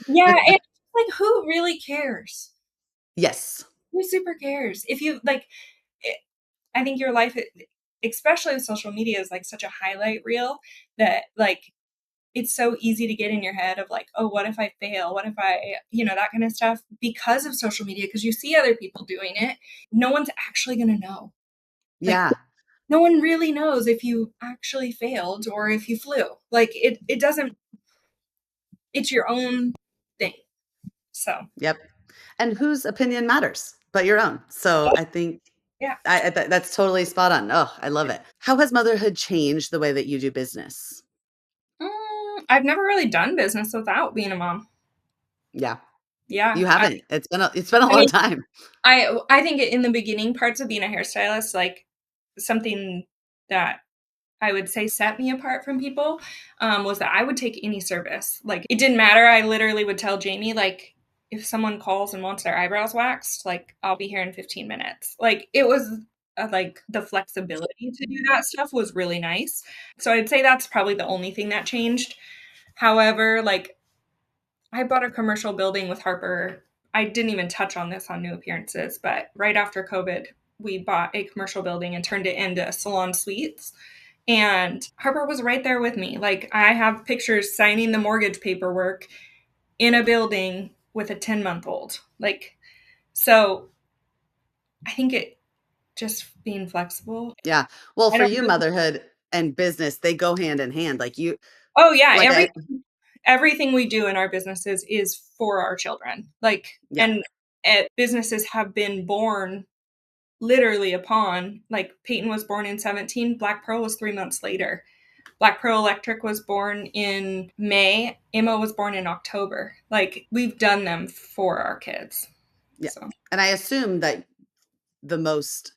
S2: yeah. And like, who really cares?
S1: Yes.
S2: Who super cares? If you like, it, I think your life, especially with social media, is like such a highlight reel that like it's so easy to get in your head of like, oh, what if I fail? What if I, that kind of stuff because of social media, because you see other people doing it. No one's actually going to know. Like,
S1: Yeah.
S2: no one really knows if you actually failed or if you flew. Like, it doesn't, it's your own thing. So,
S1: Yep. And whose opinion matters but your own. So, I think
S2: yeah.
S1: that's totally spot on. Oh, I love it. How has motherhood changed the way that you do business?
S2: I've never really done business without being a mom.
S1: Yeah.
S2: Yeah.
S1: You haven't. It's been a
S2: I
S1: long
S2: mean,
S1: time.
S2: I think in the beginning parts of being a hairstylist, like something that I would say set me apart from people, was that I would take any service. Like it didn't matter. I literally would tell Jamie, like, if someone calls and wants their eyebrows waxed, like I'll be here in 15 minutes. Like it was like the flexibility to do that stuff was really nice. So I'd say that's probably the only thing that changed. However, like I bought a commercial building with Harper. I didn't even touch on this on new appearances, but right after COVID, we bought a commercial building and turned it into Salon suites. And Harper was right there with me. Like, I have pictures signing the mortgage paperwork in a building with a 10-month-old. Like, so I think it just being flexible.
S1: Yeah. Well,
S2: I
S1: for
S2: don't
S1: you,
S2: really,
S1: motherhood and business, they go hand in hand. Like you
S2: oh, yeah.
S1: like I
S2: Everything we do in our businesses is for our children. Like,
S1: yeah.
S2: and businesses have been born literally upon, like, Payton was born in 17, Black Pearl was 3 months later. Black Pearl Electric was born in May. Emma was born in October. Like, we've done them for our kids.
S1: Yeah.
S2: So,
S1: And I assume that the most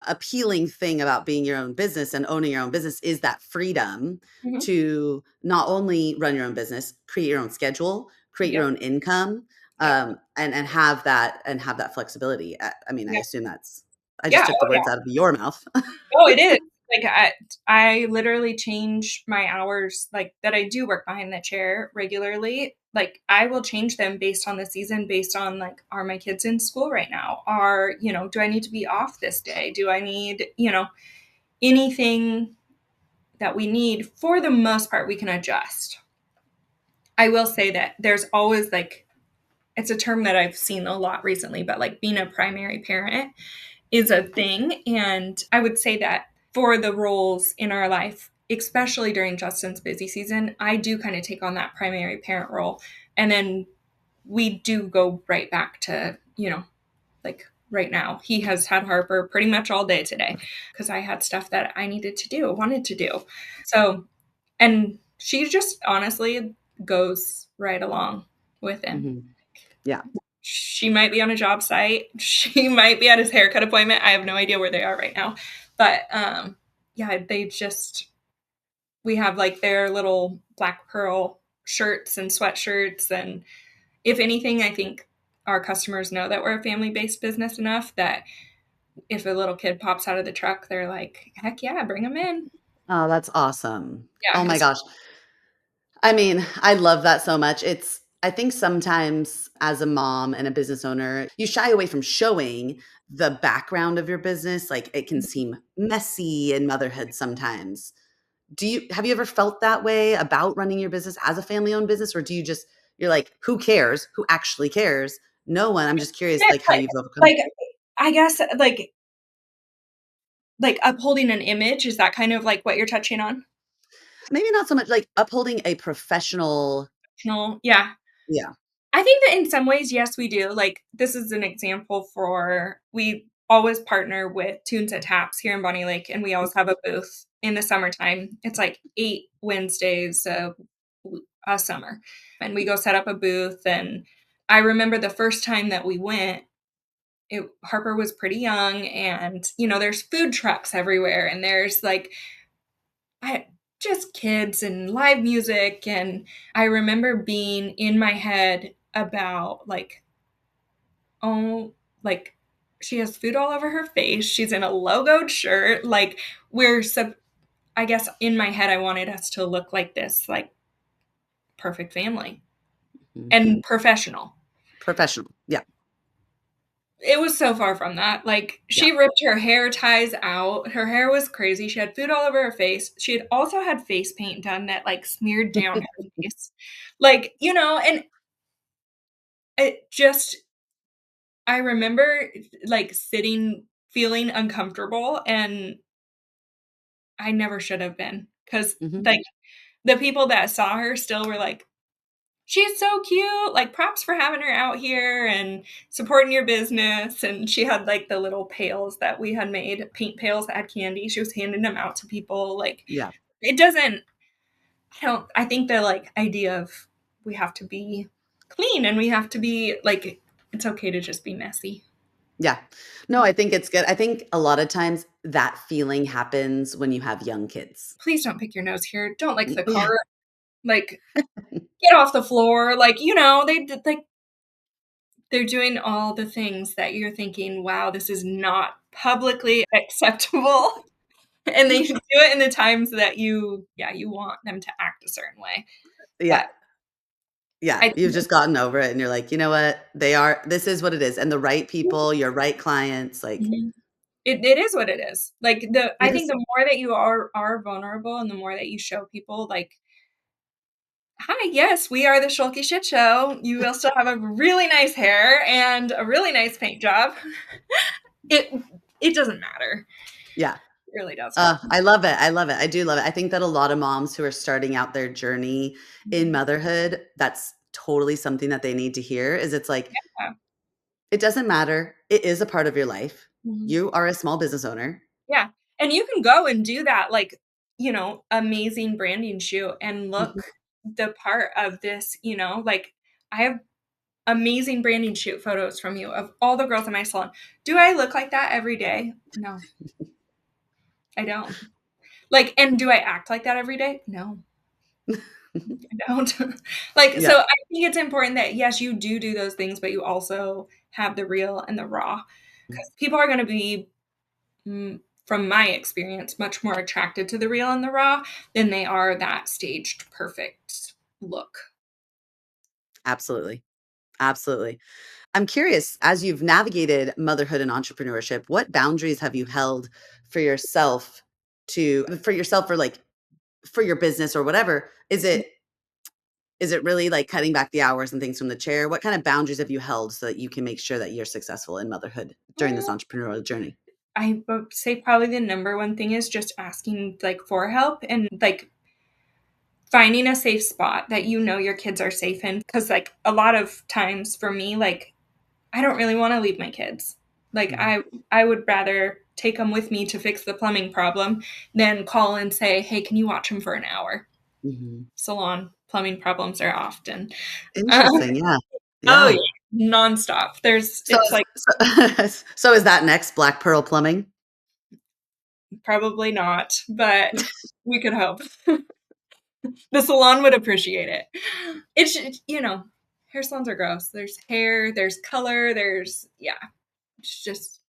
S1: appealing thing about being your own business and owning your own business is that freedom
S2: mhm.
S1: to not only run your own business, create your own schedule, create your
S2: Yep,
S1: own income,
S2: yep,
S1: and have that flexibility. I mean, I
S2: yep.
S1: assume that's I just
S2: Yeah,
S1: took the
S2: oh,
S1: words
S2: yeah.
S1: out of your mouth.
S2: Oh, it is. Like, I literally change my hours, like, that I do work behind the chair regularly. Like, I will change them based on the season, based on, like, are my kids in school right now? Do I need to be off this day? Do I need, anything that we need? For the most part, we can adjust. I will say that there's always like, it's a term that I've seen a lot recently, but like being a primary parent is a thing. And I would say that for the roles in our life, especially during Justin's busy season, I do kind of take on that primary parent role. And then we do go right back to, like right now. He has had Harper pretty much all day today because I had stuff that I needed to do, wanted to do. So, and she just honestly goes right along with him.
S1: Mhm. Yeah.
S2: She might be on a job site. She might be at his haircut appointment. I have no idea where they are right now. But yeah, we have like their little Black Pearl shirts and sweatshirts. And if anything, I think our customers know that we're a family based business enough that if a little kid pops out of the truck, they're like, heck yeah, bring them in.
S1: Oh, that's awesome. Oh
S2: Yeah.
S1: my gosh. I mean, I love that so much. I think sometimes as a mom and a business owner, you shy away from showing the background of your business. Like it can seem messy in motherhood sometimes. Have you ever felt that way about running your business as a family owned business? Or you're like, who cares? Who actually cares? No one. I'm just curious, like how you've overcome.
S2: Like, I guess like upholding an image, is that kind of like what you're touching on?
S1: Maybe not so much like upholding a professional.
S2: No, yeah.
S1: Yeah.
S2: I think that in some ways, yes, we do. Like, this is an example for we always partner with Tunes at Taps here in Bonnie Lake, and we always have a booth in the summertime. It's like 8 Wednesdays a summer, and we go set up a booth. And I remember the first time that we went, Harper was pretty young, and there's food trucks everywhere, and there's like I just kids and live music. And I remember being in my head about like, oh, like she has food all over her face. She's in a logoed shirt. Like I guess in my head, I wanted us to look like this, like perfect family
S1: Mhm.
S2: and professional.
S1: Professional. Yeah.
S2: It was so far from that. Like,
S1: Yeah.
S2: she ripped her hair ties out. Her hair was crazy. She had food all over her face. She had also had face paint done that like smeared down her face. Like, and it just I remember like sitting feeling uncomfortable, and I never should have been, cuz
S1: Mhm.
S2: like the people that saw her still were like, she's so cute. Like, props for having her out here and supporting your business. And she had like the little pails that we had made, paint pails that had candy. She was handing them out to people. Like,
S1: Yeah.
S2: it doesn't, I think the like idea of we have to be clean and we have to be like, it's okay to just be messy.
S1: Yeah. No, I think it's good. I think a lot of times that feeling happens when you have young kids.
S2: Please don't pick your nose here. Don't like the
S1: Yeah.
S2: car. Like, get off the floor. Like, they did like, they're doing all the things that you're thinking, wow, this is not publicly acceptable. And they do it in the times that you want them to act a certain way.
S1: Yeah.
S2: But
S1: Yeah.
S2: I
S1: You've just gotten over it and you're like, you know what? This is what it is. And the right people, your right clients, like,
S2: Mhm. It is what it is. Like, I think
S1: yes.
S2: the more that you are vulnerable and the more that you show people, like, "Hi, yes, we are the Schulke Shit Show. You will still have a really nice hair and a really nice paint job." It it doesn't matter.
S1: Yeah.
S2: It really doesn't.
S1: I love it. I love it. I do love it. I think that a lot of moms who are starting out their journey in
S2: Mhm.
S1: motherhood, that's totally something that they need to hear is it's like,
S2: Yeah.
S1: it doesn't matter. It is a part of your life.
S2: Mhm.
S1: You are a small business owner.
S2: Yeah, and you can go and do that, like, amazing branding shoot and
S1: Mhm.
S2: look the part of this, like, I have amazing branding shoot photos from you of all the girls in my salon. Do I look like that every day? No, I don't. Like, and do I act like that every day? No, I don't. Like, so
S1: Yeah.
S2: I think it's important that, yes, you do those things, but you also have the real and the raw, because people are gonna be from my experience, much more attracted to the real and the raw than they are that staged perfect look.
S1: Absolutely. Absolutely. I'm curious, as you've navigated motherhood and entrepreneurship, what boundaries have you held for yourself for like for your business or whatever? Is it really like cutting back the hours and things from the chair? What kind of boundaries have you held so that you can make sure that you're successful in motherhood during this
S2: Mm,
S1: entrepreneurial journey?
S2: I would say probably the number one thing is just asking like for help and like finding a safe spot that your kids are safe in. Cause like a lot of times for me, like I don't really want to leave my kids. Like
S1: Mhm.
S2: I would rather take them with me to fix the plumbing problem than call and say, hey, can you watch them for an hour?
S1: Mhm.
S2: Salon plumbing problems are often.
S1: Interesting, yeah.
S2: Oh,
S1: Yeah.
S2: yeah, nonstop.
S1: So
S2: It's like
S1: so is that next Black Pearl Plumbing?
S2: probably not, but we could hope. The salon would appreciate it. Hair salons are gross. There's hair, there's color, yeah, it's just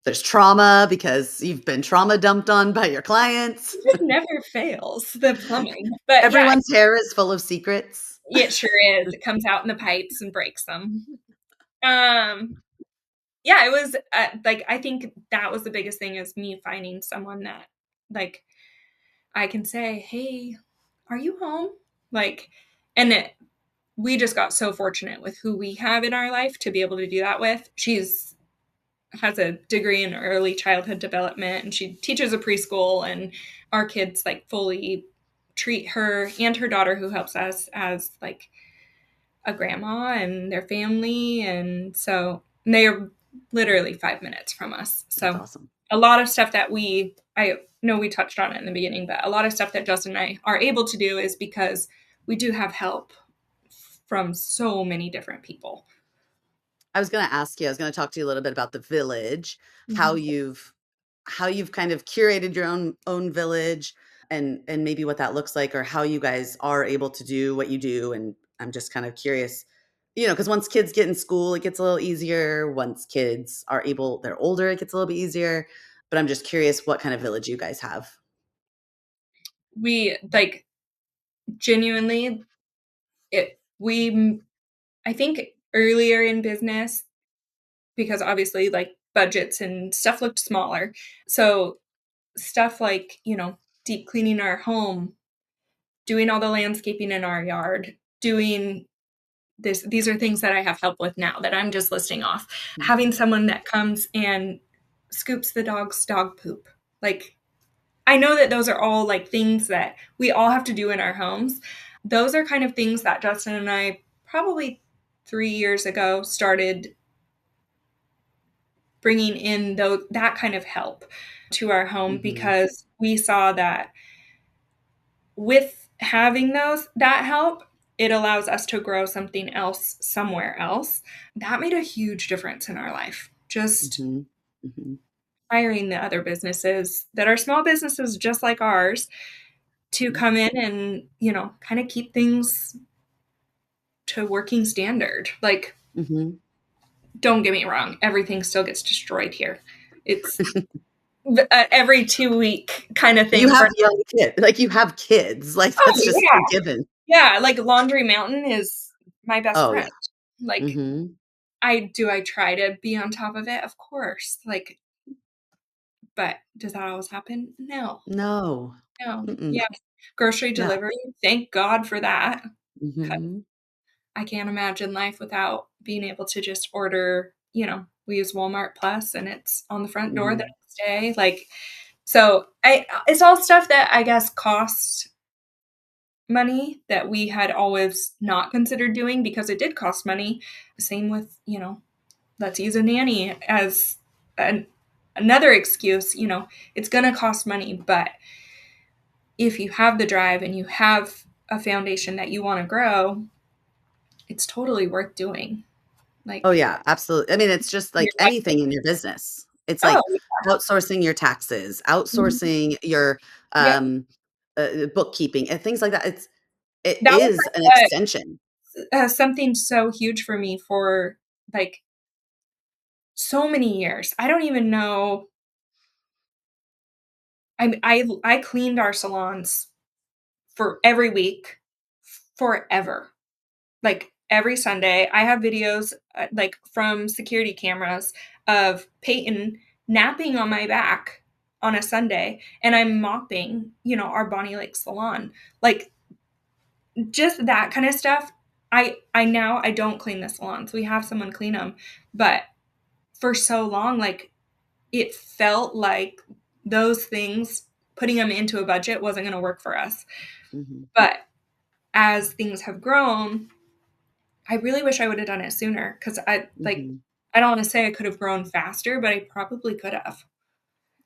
S1: There's trauma because you've been trauma dumped on by your clients.
S2: it just never fails, the plumbing. But yeah,
S1: Everyone's hair is full of secrets.
S2: it sure is. It comes out in the pipes and breaks them. Um, yeah, it was, like, I think that was the biggest thing is me finding someone that, like, I can say, "Hey, are you home?" Like, and we just got so fortunate with who we have in our life to be able to do that with. She's has a degree in early childhood development and she teaches a preschool, and our kids like fully treat her and her daughter who helps us as like a grandma and their family. And so they are literally 5 minutes from us.
S1: That's
S2: So
S1: awesome.
S2: a lot of stuff that I know we touched on it in the beginning, but a lot of stuff that Justin and I are able to do is because we do have help from so many different people.
S1: I was gonna ask you, I was gonna talk to you a little bit about the village, how
S2: Mhm.
S1: you've kind of curated your own village and maybe what that looks like or how you guys are able to do what you do. And I'm just kind of curious, because once kids get in school, it gets a little easier. Once kids are able, they're older, it gets a little bit easier. But I'm just curious what kind of village you guys have.
S2: We like genuinely it we I think earlier in business, because obviously like budgets and stuff looked smaller. So stuff like, deep cleaning our home, doing all the landscaping in our yard, doing these are things that I have help with now that I'm just listing off. Having
S1: Mhm.
S2: someone that comes and scoops the dog's dog poop. Like, I know that those are all like things that we all have to do in our homes. Those are kind of things that Justin and I probably 3 years ago started bringing in that kind of help to our home,
S1: Mhm.
S2: because we saw that with having that help, it allows us to grow something else somewhere else. That made a huge difference in our life. Just
S1: Mhm. Mhm.
S2: hiring the other businesses that are small businesses just like ours to come in and, kind of keep things to working standard. Like,
S1: Mhm.
S2: don't get me wrong, everything still gets destroyed here. It's every 2 week kind of
S1: You
S2: thing
S1: have
S2: for.
S1: young kids, like, you have kids, like,
S2: Oh
S1: that's just a
S2: yeah.
S1: given.
S2: Yeah, like Laundry Mountain is my best
S1: Oh,
S2: friend.
S1: yeah.
S2: Like,
S1: Mhm.
S2: I try to be on top of it? Of course. Like, but does that always happen? No.
S1: No.
S2: No.
S1: Mm-mm.
S2: Yeah. Grocery
S1: No.
S2: delivery, thank God for that. 'Cause
S1: Mhm.
S2: I can't imagine life without being able to just order, we use Walmart Plus and it's on the front door the
S1: Mhm.
S2: next day. Like, so it's all stuff that I guess costs money that we had always not considered doing because it did cost money. Same with, let's use a nanny as an, another excuse. It's going to cost money, but if you have the drive and you have a foundation that you want to grow, it's totally worth doing.
S1: Oh,
S2: Like,
S1: yeah, absolutely. I mean, it's just
S2: your
S1: like
S2: life.
S1: anything in your business. It's
S2: Oh,
S1: like outsourcing your taxes,
S2: mhm.
S1: outsourcing your,
S2: Yep.
S1: um, bookkeeping, and things like that. It
S2: That was
S1: is an extension.
S2: something so huge for me for like so many years. I don't even know. I cleaned our salons for every week forever. Like every Sunday, I have videos like from security cameras of Payton napping on my back on a Sunday, and I'm mopping, our Bonnie Lake salon. Like, just that kind of stuff. I now I don't clean the salons. We have someone clean them, but for so long, like, it felt like those things, putting them into a budget wasn't going to work for us.
S1: Mhm.
S2: But as things have grown, I really wish I would have done it sooner, because
S1: Mhm.
S2: I don't want to say I could have grown faster, but I probably could have.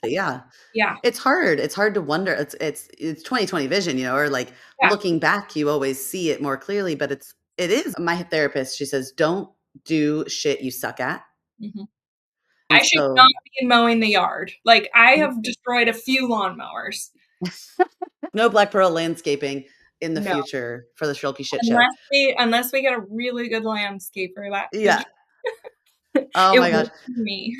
S1: Yeah.
S2: Yeah.
S1: It's hard. It's hard to wonder. It's 2020 vision, or like
S2: Yeah.
S1: looking back, you always see it more clearly, but it is. My therapist, she says, "Don't do shit you suck at."
S2: Mhm.
S1: And
S2: I should not
S1: so
S2: be mowing the yard. Like, I have destroyed a few lawnmowers.
S1: no Black Pearl landscaping in the
S2: No,
S1: future for the Schulke shit show.
S2: unless we get a really good landscaper that could.
S1: Yeah. Oh
S2: It
S1: my gosh.
S2: won't be me.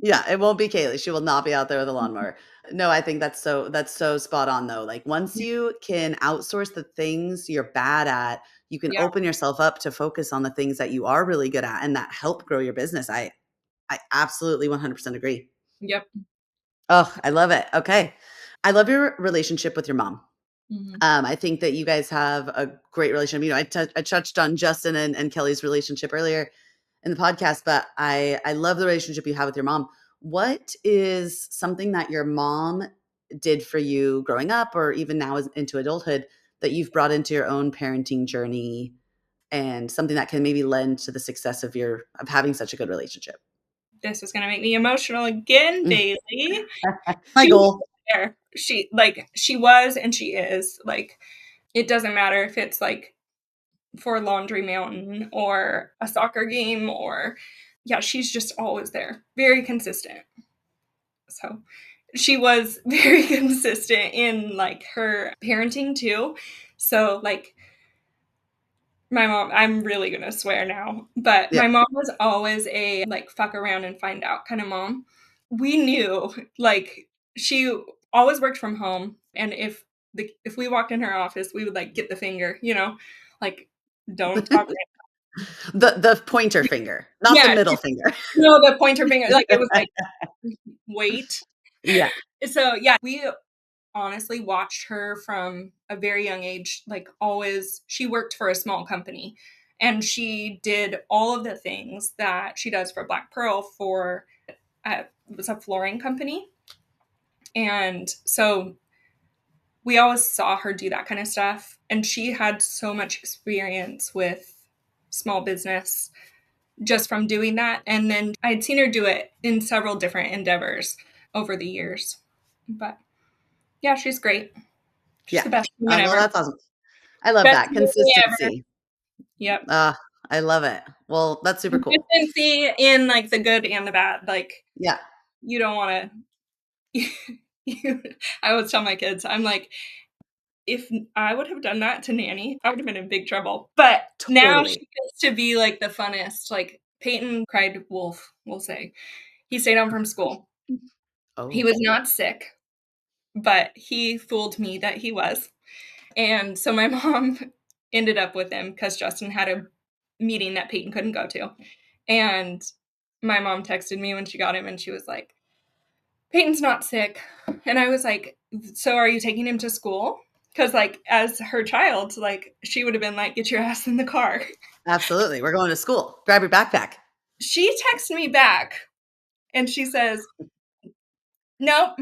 S1: Yeah, it won't be Kaylee. She will not be out there with a lawnmower. No, I think that's so spot on though. Like once you can outsource the things you're bad at, you can
S2: Yeah.
S1: open yourself up to focus on the things that you are really good at and that help grow your business. I absolutely 100% agree.
S2: Yep.
S1: Oh, I love it. Okay. I love your relationship with your mom.
S2: Mhm.
S1: I think that you guys have a great relationship. I touched on Justin and Kelly's relationship earlier in the podcast, but I love the relationship you have with your mom. What is something that your mom did for you growing up, or even now as into adulthood, that you've brought into your own parenting journey, and something that can maybe lend to the success of having such a good relationship?
S2: This is gonna make me emotional again, Bailey.
S1: My
S2: She was
S1: goal.
S2: there. She was and she is. Like, it doesn't matter if it's like for Laundry Mountain or a soccer game or yeah, she's just always there, very consistent. So she was very consistent in like her parenting too. So like my mom, I'm really gonna swear now, but
S1: Yeah.
S2: my mom was always a like fuck around and find out kind of mom. We knew like she always worked from home, and if we walked in her office, we would like get the finger, like don't talk.
S1: The pointer finger, not the
S2: Yeah,
S1: middle finger.
S2: no, the pointer finger, like it was like wait.
S1: Yeah.
S2: So yeah, we honestly watched her from a very young age, like always. She worked for a small company and she did all of the things that she does for Black Pearl for it was a flooring company. And so we always saw her do that kind of stuff. And she had so much experience with small business just from doing that. And then I'd seen her do it in several different endeavors over the years. But yeah, she's great. She's
S1: Yeah.
S2: the best woman
S1: Well,
S2: ever.
S1: that's awesome. I love
S2: Best
S1: that
S2: movie ever.
S1: consistency.
S2: Yep.
S1: I love it. Well, that's super cool.
S2: Consistency in like the good and the bad. Like
S1: Yeah.
S2: you don't want to. I always tell my kids, I'm like, if I would have done that to Nanny, I would have been in big trouble. But now she
S1: Totally.
S2: gets to be like the funnest. Like Peyton cried wolf, we'll say. He stayed home from school. He
S1: Oh.
S2: was not sick, but he fooled me that he was. And so my mom ended up with him because Justin had a meeting that Peyton couldn't go to. And my mom texted me when she got him and she was like, Peyton's not sick. And I was like, so are you taking him to school? Because like as her child, like she would have been like, get your ass in the car.
S1: Absolutely. We're going to school. Grab your backpack.
S2: She texted me back and she says, nope,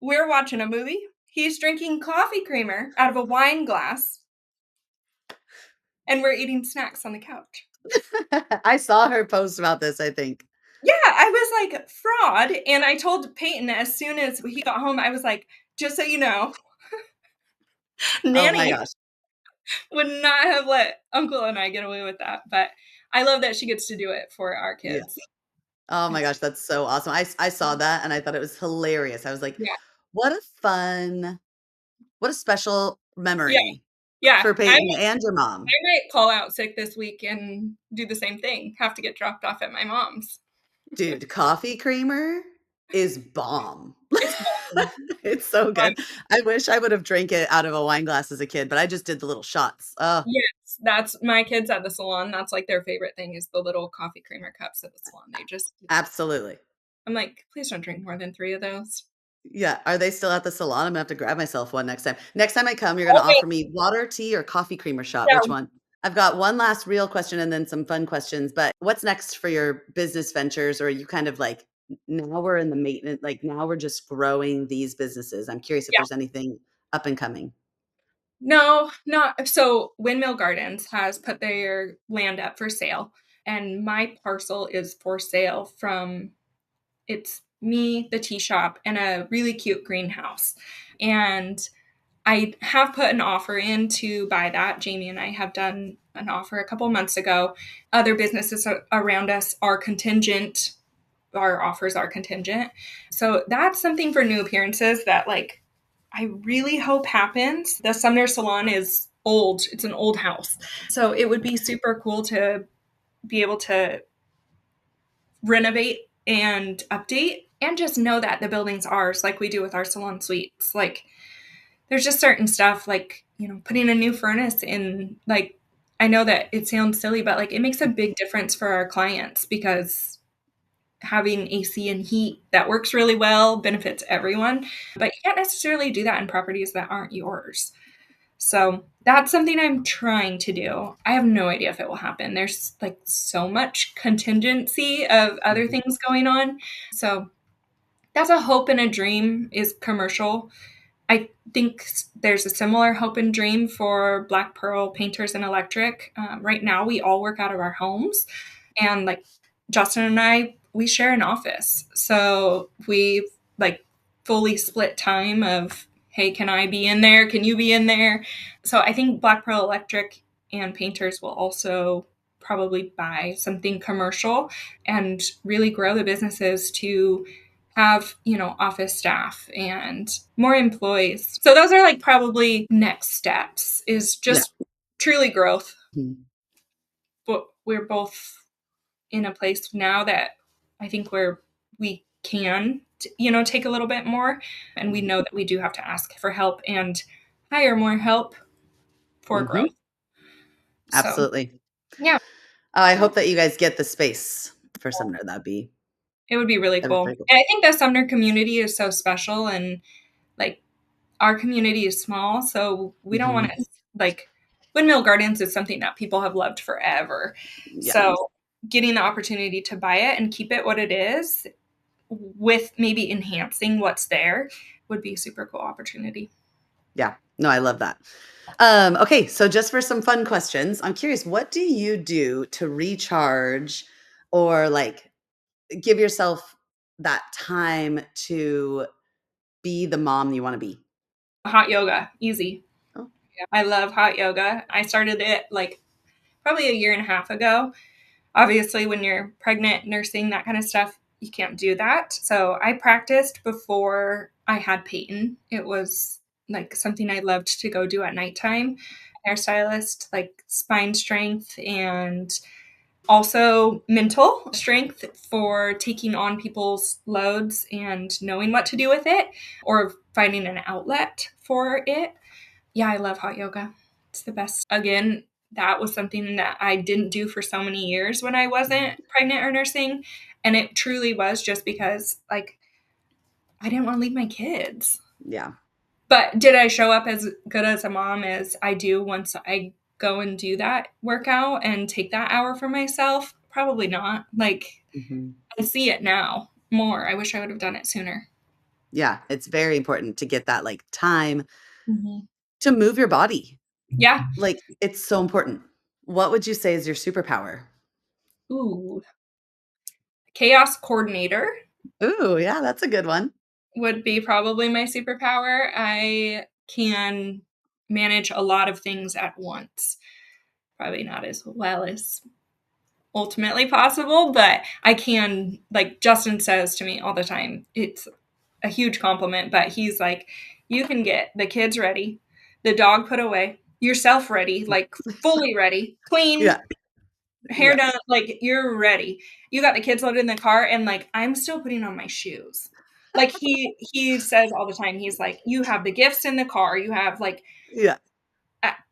S2: we're watching a movie. He's drinking coffee creamer out of a wine glass and we're eating snacks on the couch.
S1: I saw her post about this, I think.
S2: Yeah, I was like, fraud. And I told Peyton as soon as he got home, I was like, just so you know,
S1: Oh my
S2: Nanny
S1: gosh.
S2: would not have let Uncle and I get away with that. But I love that she gets to do it for our
S1: Yeah.
S2: kids.
S1: Oh my
S2: It's
S1: gosh, that's so awesome. I saw that and I thought it was hilarious. I was like,
S2: yeah,
S1: what a fun, what a special
S2: yeah,
S1: memory
S2: yeah.
S1: for Peyton and your mom.
S2: I might call out sick this week and do the same thing. Have to get dropped off at my mom's.
S1: Dude, coffee creamer is bomb.
S2: It's fun.
S1: It's so
S2: Fun.
S1: good. I wish I would have drank it out of a wine glass as a kid, but I just did the little shots. Oh,
S2: Yes, that's my kids at the salon. That's like their favorite thing is the little coffee creamer cups at the salon. They just,
S1: absolutely.
S2: I'm like, please don't drink more than 3 of those.
S1: Yeah. Are they still at the salon? I'm gonna have to grab myself one next time. Next time I come, you're gonna
S2: Okay,
S1: offer me water, tea, or coffee creamer shot. Which
S2: yeah.
S1: one? I've got one last real question and then some fun questions, but what's next for your business ventures? Or are you kind of like, now we're in the maintenance, like now we're just growing these businesses? I'm curious if
S2: Yeah.
S1: there's anything up and coming.
S2: No, not so Windmill Gardens has put their land up for sale and my parcel is for sale from it's me, the tea shop, and a really cute greenhouse. And I have put an offer in to buy that. Jamie and I have done an offer a couple months ago. Other businesses around us are contingent. Our offers are contingent. So that's something for new appearances that like I really hope happens. The Sumner Salon is old. It's an old house. So it would be super cool to be able to renovate and update and just know that the building's ours like we do with our salon suites. Like there's just certain stuff like, putting a new furnace in, like I know that it sounds silly, but like it makes a big difference for our clients because having AC and heat that works really well benefits everyone, but you can't necessarily do that in properties that aren't yours. So that's something I'm trying to do. I have no idea if it will happen. There's like so much contingency of other
S1: Mhm.
S2: things going on. So that's a hope and a dream is commercial. I think there's a similar hope and dream for Black Pearl Painters and Electric. Right now, we all work out of our homes. And like Justin and I, we share an office. So we like fully split time of, hey, can I be in there? Can you be in there? So I think Black Pearl Electric and Painters will also probably buy something commercial and really grow the businesses to have, office staff and more employees. So those are like probably next steps is
S1: Yeah.
S2: just truly growth.
S1: Mhm.
S2: But we're both in a place now that I think where we can, take a little bit more. And we
S1: Mhm.
S2: know that we do have to ask for help and hire more help for growth.
S1: Mhm.
S2: So,
S1: Absolutely.
S2: yeah,
S1: Oh, I hope that you guys get the space for Sumner.
S2: it would be really
S1: That'd be
S2: cool.
S1: pretty cool.
S2: And I think the Sumner community is so special, and like our community is small, so we don't want
S1: Mhm.
S2: to like Windmill Gardens is something that people have loved forever.
S1: Yeah.
S2: So getting the opportunity to buy it and keep it what it is with maybe enhancing what's there would be a super cool opportunity.
S1: Yeah. No, I love that. Okay, so just for some fun questions, I'm curious, what do you do to recharge or like give yourself that time to be the mom you want to be?
S2: Hot yoga, easy.
S1: Oh.
S2: Yeah, I love hot yoga. I started it like probably a year and a half ago. Obviously, when you're pregnant, nursing, that kind of stuff, you can't do that. So I practiced before I had Peyton. It was like something I loved to go do at nighttime. Hairstylist, like spine strength and also mental strength for taking on people's loads and knowing what to do with it or finding an outlet for it. Yeah, I love hot yoga. It's the best. Again, that was something that I didn't do for so many years when I
S1: Mhm.
S2: wasn't pregnant or nursing. And it truly was just because, like, I didn't want to leave my kids.
S1: Yeah.
S2: But did I show up as good as a mom as I do once I go and do that workout and take that hour for myself? Probably not. Like,
S1: Mhm.
S2: I see it now more. I wish I would have done it sooner.
S1: Yeah, it's very important to get that like time
S2: Mhm.
S1: to move your body.
S2: Yeah.
S1: Like it's so important. What would you say is your superpower?
S2: Ooh. Chaos coordinator
S1: Ooh, yeah, that's a good one.
S2: would be probably my superpower. I can manage a lot of things at once. Probably not as well as ultimately possible, but I can, like Justin says to me all the time, it's a huge compliment, but he's like, you can get the kids ready, the dog put away, yourself ready, like fully ready, clean,
S1: Yeah.
S2: hair done,
S1: Yes.
S2: like you're ready. You got the kids loaded in the car and like I'm still putting on my shoes. Like he says all the time, he's like, you have the gifts in the car, you have like
S1: Yeah.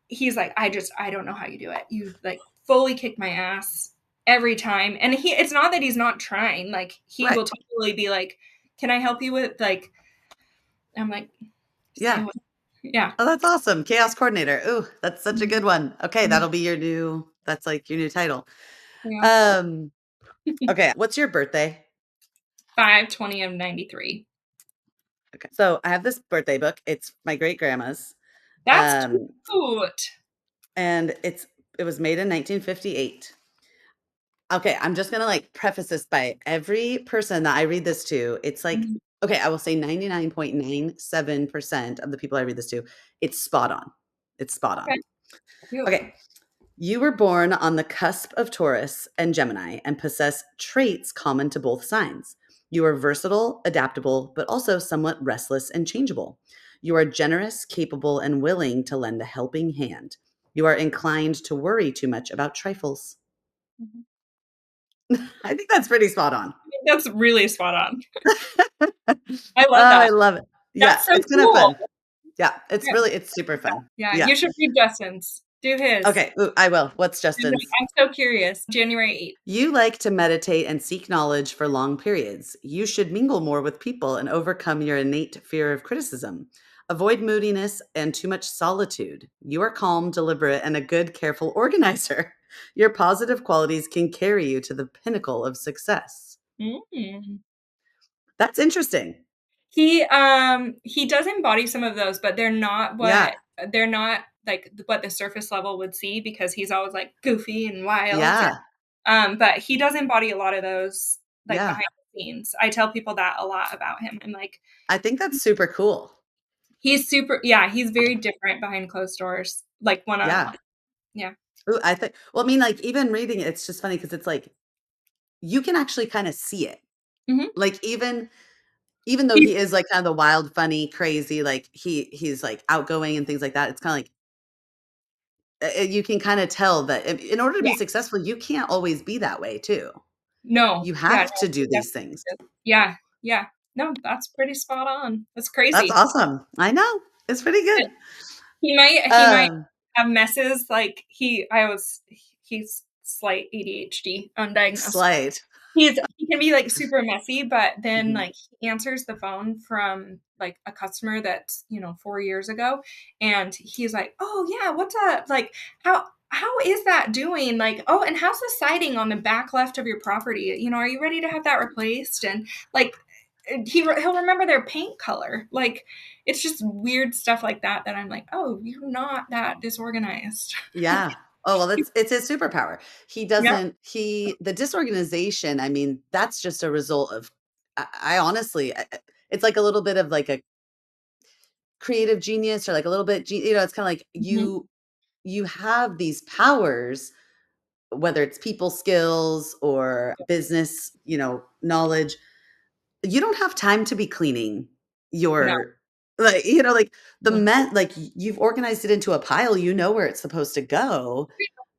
S2: he's like, I don't know how you do it. You like fully kick my ass every time. And it's not that he's not trying. Like he
S1: Right.
S2: will totally be like, can I help you with like I'm like, say
S1: Yeah.
S2: what? Yeah.
S1: Oh, that's awesome. Chaos coordinator. Ooh, that's such a
S2: Mhm.
S1: good one. Okay,
S2: Mhm.
S1: that'll be that's like your new title.
S2: Yeah.
S1: Um, okay, what's your birthday?
S2: 5/20 of 93.
S1: Okay. So I have this birthday book. It's my great grandma's.
S2: That's
S1: Um,
S2: cute.
S1: and it was made in 1958. Okay, I'm just gonna like preface this by every person that I read this to, it's like,
S2: Mhm.
S1: okay, I will say 99.97% of the people I read this to, it's spot on. It's spot on.
S2: Okay. Cute.
S1: Okay. You were born on the cusp of Taurus and Gemini and possess traits common to both signs. You are versatile, adaptable, but also somewhat restless and changeable. You are generous, capable, and willing to lend a helping hand. You are inclined to worry too much about trifles.
S2: Mhm.
S1: I think that's pretty spot on.
S2: That's really spot on.
S1: Oh,
S2: I love
S1: I
S2: that.
S1: love it. Yeah,
S2: That's so
S1: it's kind of
S2: cool.
S1: fun. Yeah,
S2: Yeah.
S1: it's super fun.
S2: Yeah,
S1: Yeah.
S2: you should read Justin's. Do his.
S1: Okay, ooh, I will. What's Justin's?
S2: I'm so curious. January 8th.
S1: You like to meditate and seek knowledge for long periods. You should mingle more with people and overcome your innate fear of criticism. Avoid moodiness and too much solitude. You are calm, deliberate, and a good, careful organizer. Your positive qualities can carry you to the pinnacle of success.
S2: Mm.
S1: That's interesting.
S2: He does embody some of those, but
S1: Yeah.
S2: they're not like what the surface level would see because he's always like goofy and wild.
S1: Yeah.
S2: But he does embody a lot of those like
S1: Yeah.
S2: behind the scenes. I tell people that a lot about him. I'm like,
S1: I think that's super cool.
S2: he's super, yeah, he's very different behind closed doors, like one on
S1: Yeah.
S2: one. Yeah.
S1: Ooh, I think well, I mean, like, even reading it, it's just funny because it's like, you can actually kinda see it.
S2: Mhm.
S1: Like, even though he is, like, kinda the wild, funny, crazy, like, he's, like, outgoing and things like that, it's kinda like, you can kinda tell that in order to be
S2: Yeah.
S1: successful, you can't always be that way too.
S2: No.
S1: You
S2: Yeah,
S1: have
S2: no,
S1: to
S2: he
S1: do these
S2: definitely
S1: things.
S2: is. Yeah, yeah. No, that's pretty spot on. That's
S1: That's
S2: crazy.
S1: awesome. I know. It's pretty
S2: But
S1: good.
S2: he might
S1: Um,
S2: have messes, like, he's slight ADHD, undiagnosed.
S1: Slide.
S2: He can be, like, super messy, but then,
S1: Mhm.
S2: like, he answers the phone from, like, a customer that's, 4 years ago, and he's like, "Oh, yeah, what's up? Like, how is that doing? Like, oh, and how's the siding on the back left of your property? Are you ready to have that replaced?" And, like, he'll remember their paint color. Like, it's just weird stuff like that that I'm like, "Oh, you're not that disorganized."
S1: Yeah. Oh, well, it's his superpower. He
S2: Yeah.
S1: doesn't he the disorganization, I mean, that's just a result of I honestly it's like a little bit of like a creative genius or like a little bit it's kind of like
S2: Mhm.
S1: you have these powers, whether it's people skills or business, knowledge. You don't have time to be cleaning
S2: No.
S1: your like, like you've organized it into a pile, you know where it's supposed to go,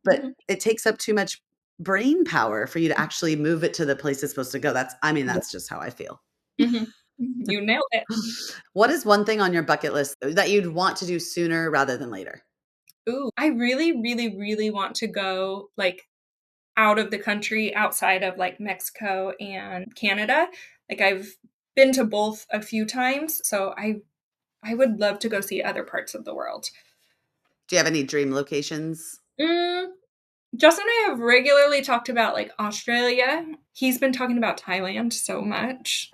S1: but
S2: Mhm.
S1: it takes up too much brain power for you to actually move it to the place it's supposed to go. I mean,
S2: Yeah.
S1: that's just how I feel.
S2: Mhm. You nailed it.
S1: What is one thing on your bucket list that you'd want to do sooner rather than later?
S2: Ooh, I really, really, really want to go, like, out of the country, outside of, like, Mexico and Canada. Like, I've been to both a few times, so I would love to go see other parts of the world.
S1: Do you have any dream locations?
S2: Mm, Justin and I have regularly talked about, like, Australia. He's been talking about Thailand so much.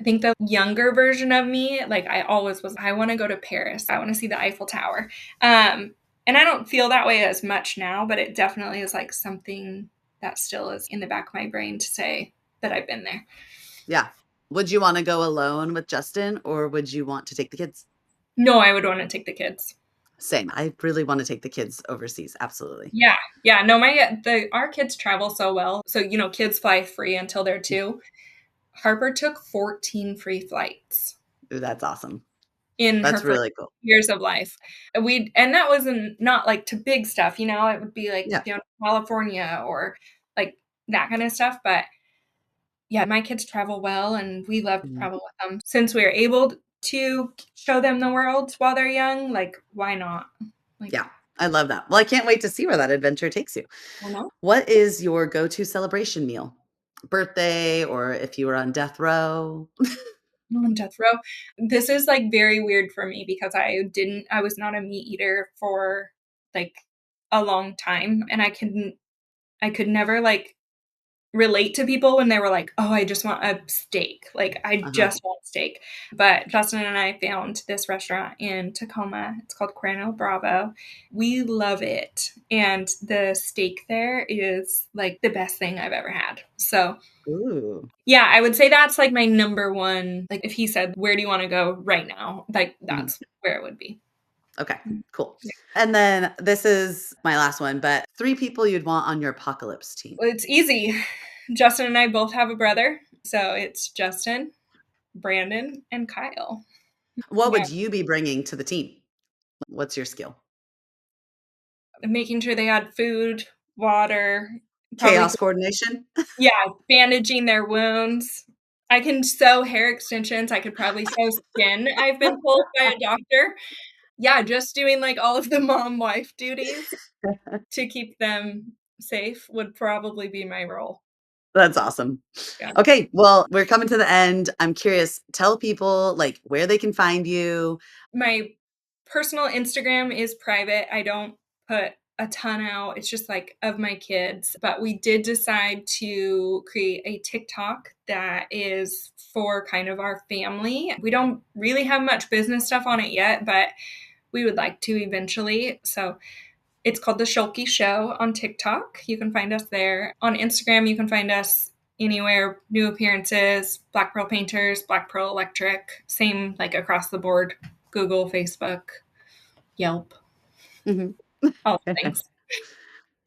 S2: I think the younger version of me, like, I always was, I wanna go to Paris. I wanna see the Eiffel Tower. And I don't feel that way as much now, but it definitely is, like, something that still is in the back of my brain to say that I've been there.
S1: Yeah. Would you wanna go alone with Justin, or would you want to take the kids?
S2: No, I would wanna take the kids.
S1: Same. I really wanna take the kids overseas, absolutely.
S2: Yeah, yeah, no, our kids travel so well. So, kids fly free until they're 2. Harper took 14 free flights
S1: Ooh, that's awesome.
S2: in her
S1: That's
S2: first
S1: really cool.
S2: years of life. And that wasn't not, like, to big stuff, it would be, like,
S1: Yeah.
S2: down to California or, like, that kinda stuff, but, yeah, my kids travel well, and we love to
S1: Mhm.
S2: travel with them. Since we are able to show them the world while they're young, like, why not? Like,
S1: Yeah, I love that. Well, I can't wait to see where that adventure takes you.
S2: I know.
S1: What is your go-to celebration meal? Birthday or if you were on death row?
S2: On death row. This is, like, very weird for me because I was not a meat eater for, like, a long time, and I could never, like, relate to people when they were like, "Oh, I just want a steak." Like, I
S1: Uh-huh.
S2: just want steak. But Justin and I found this restaurant in Tacoma. It's called Crano Bravo. We love it, and the steak there is, like, the best thing I've ever had. So,
S1: Ooh.
S2: yeah, I would say that's, like, my number 1, like, if he said, "Where do you wanna go right now?" Like,
S1: Mhm.
S2: that's where it would be.
S1: Okay,
S2: Mm,
S1: cool.
S2: yeah.
S1: And then this is my last one, but 3 people you'd want on your apocalypse team.
S2: Well, it's easy. Justin and I both have a brother, so it's Justin, Brandon, and Kyle.
S1: What
S2: Yeah,
S1: would you be bringing to the team? What's your skill?
S2: making sure they had food, water, probably,
S1: Chaos coordination?
S2: yeah, bandaging their wounds. I can sew hair extensions, I could probably sew skin, I've been told by a doctor. Yeah, just doing, like, all of the mom wife duties to keep them safe would probably be my role.
S1: That's awesome.
S2: Yeah.
S1: Okay, well, we're coming to the end. I'm curious, tell people, like, where they can find you.
S2: My personal Instagram is private. I don't put a ton out. It's just, like, of my kids, but we did decide to create a TikTok that is for kind of our family. We don't really have much business stuff on it yet, but we would like to eventually. So it's called The Schulke Show on TikTok. You can find us there. On Instagram, you can find us anywhere. New appearances, Black Pearl Painters, Black Pearl Electric. Same, like, across the board. Google, Facebook, Yelp,
S1: Mhm.
S2: all the things.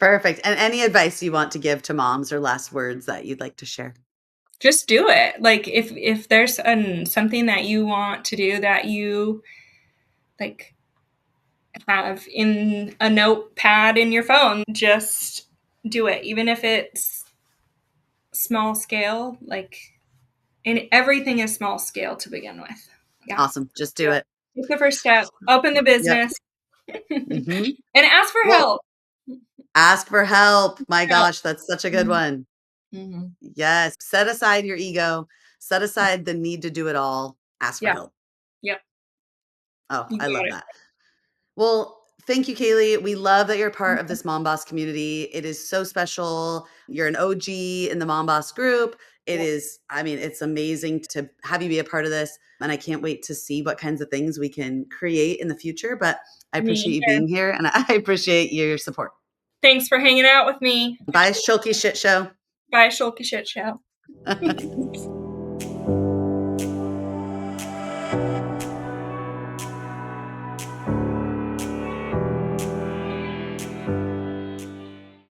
S1: Perfect. And any advice you want to give to moms or last words that you'd like to share?
S2: Just do it. Like if there's something that you want to do that you like have in a notepad in your phone, just do it. Even if it's small scale, like, and everything is small scale to begin with. Yeah.
S1: Awesome. Just do it.
S2: Take the first step, open the
S1: Yep.
S2: business, and
S1: Hmm.
S2: ask for
S1: Well,
S2: help.
S1: ask for help. My
S2: Help.
S1: gosh, that's such a good
S2: Mhm.
S1: one.
S2: Mhm.
S1: Yes. Set aside your ego, set aside the need to do it all. Ask for
S2: Yeah.
S1: help.
S2: Yep.
S1: Oh,
S2: You
S1: I
S2: got
S1: love
S2: it.
S1: that. Well, thank you, Kaylee. We love that you're part of
S2: Mhm.
S1: this Mom Boss community. It is so special. You're an OG in the Mom Boss group. It
S2: Yep.
S1: is, I mean, it's amazing to have you be a part of this. And I can't wait to see what kinds of things we can create in the future. But I
S2: Me
S1: appreciate you
S2: either.
S1: being here and I appreciate your support.
S2: Thanks for hanging out with me.
S1: Bye, Shulky Shit Show.
S2: Bye, Schulke Shit Show.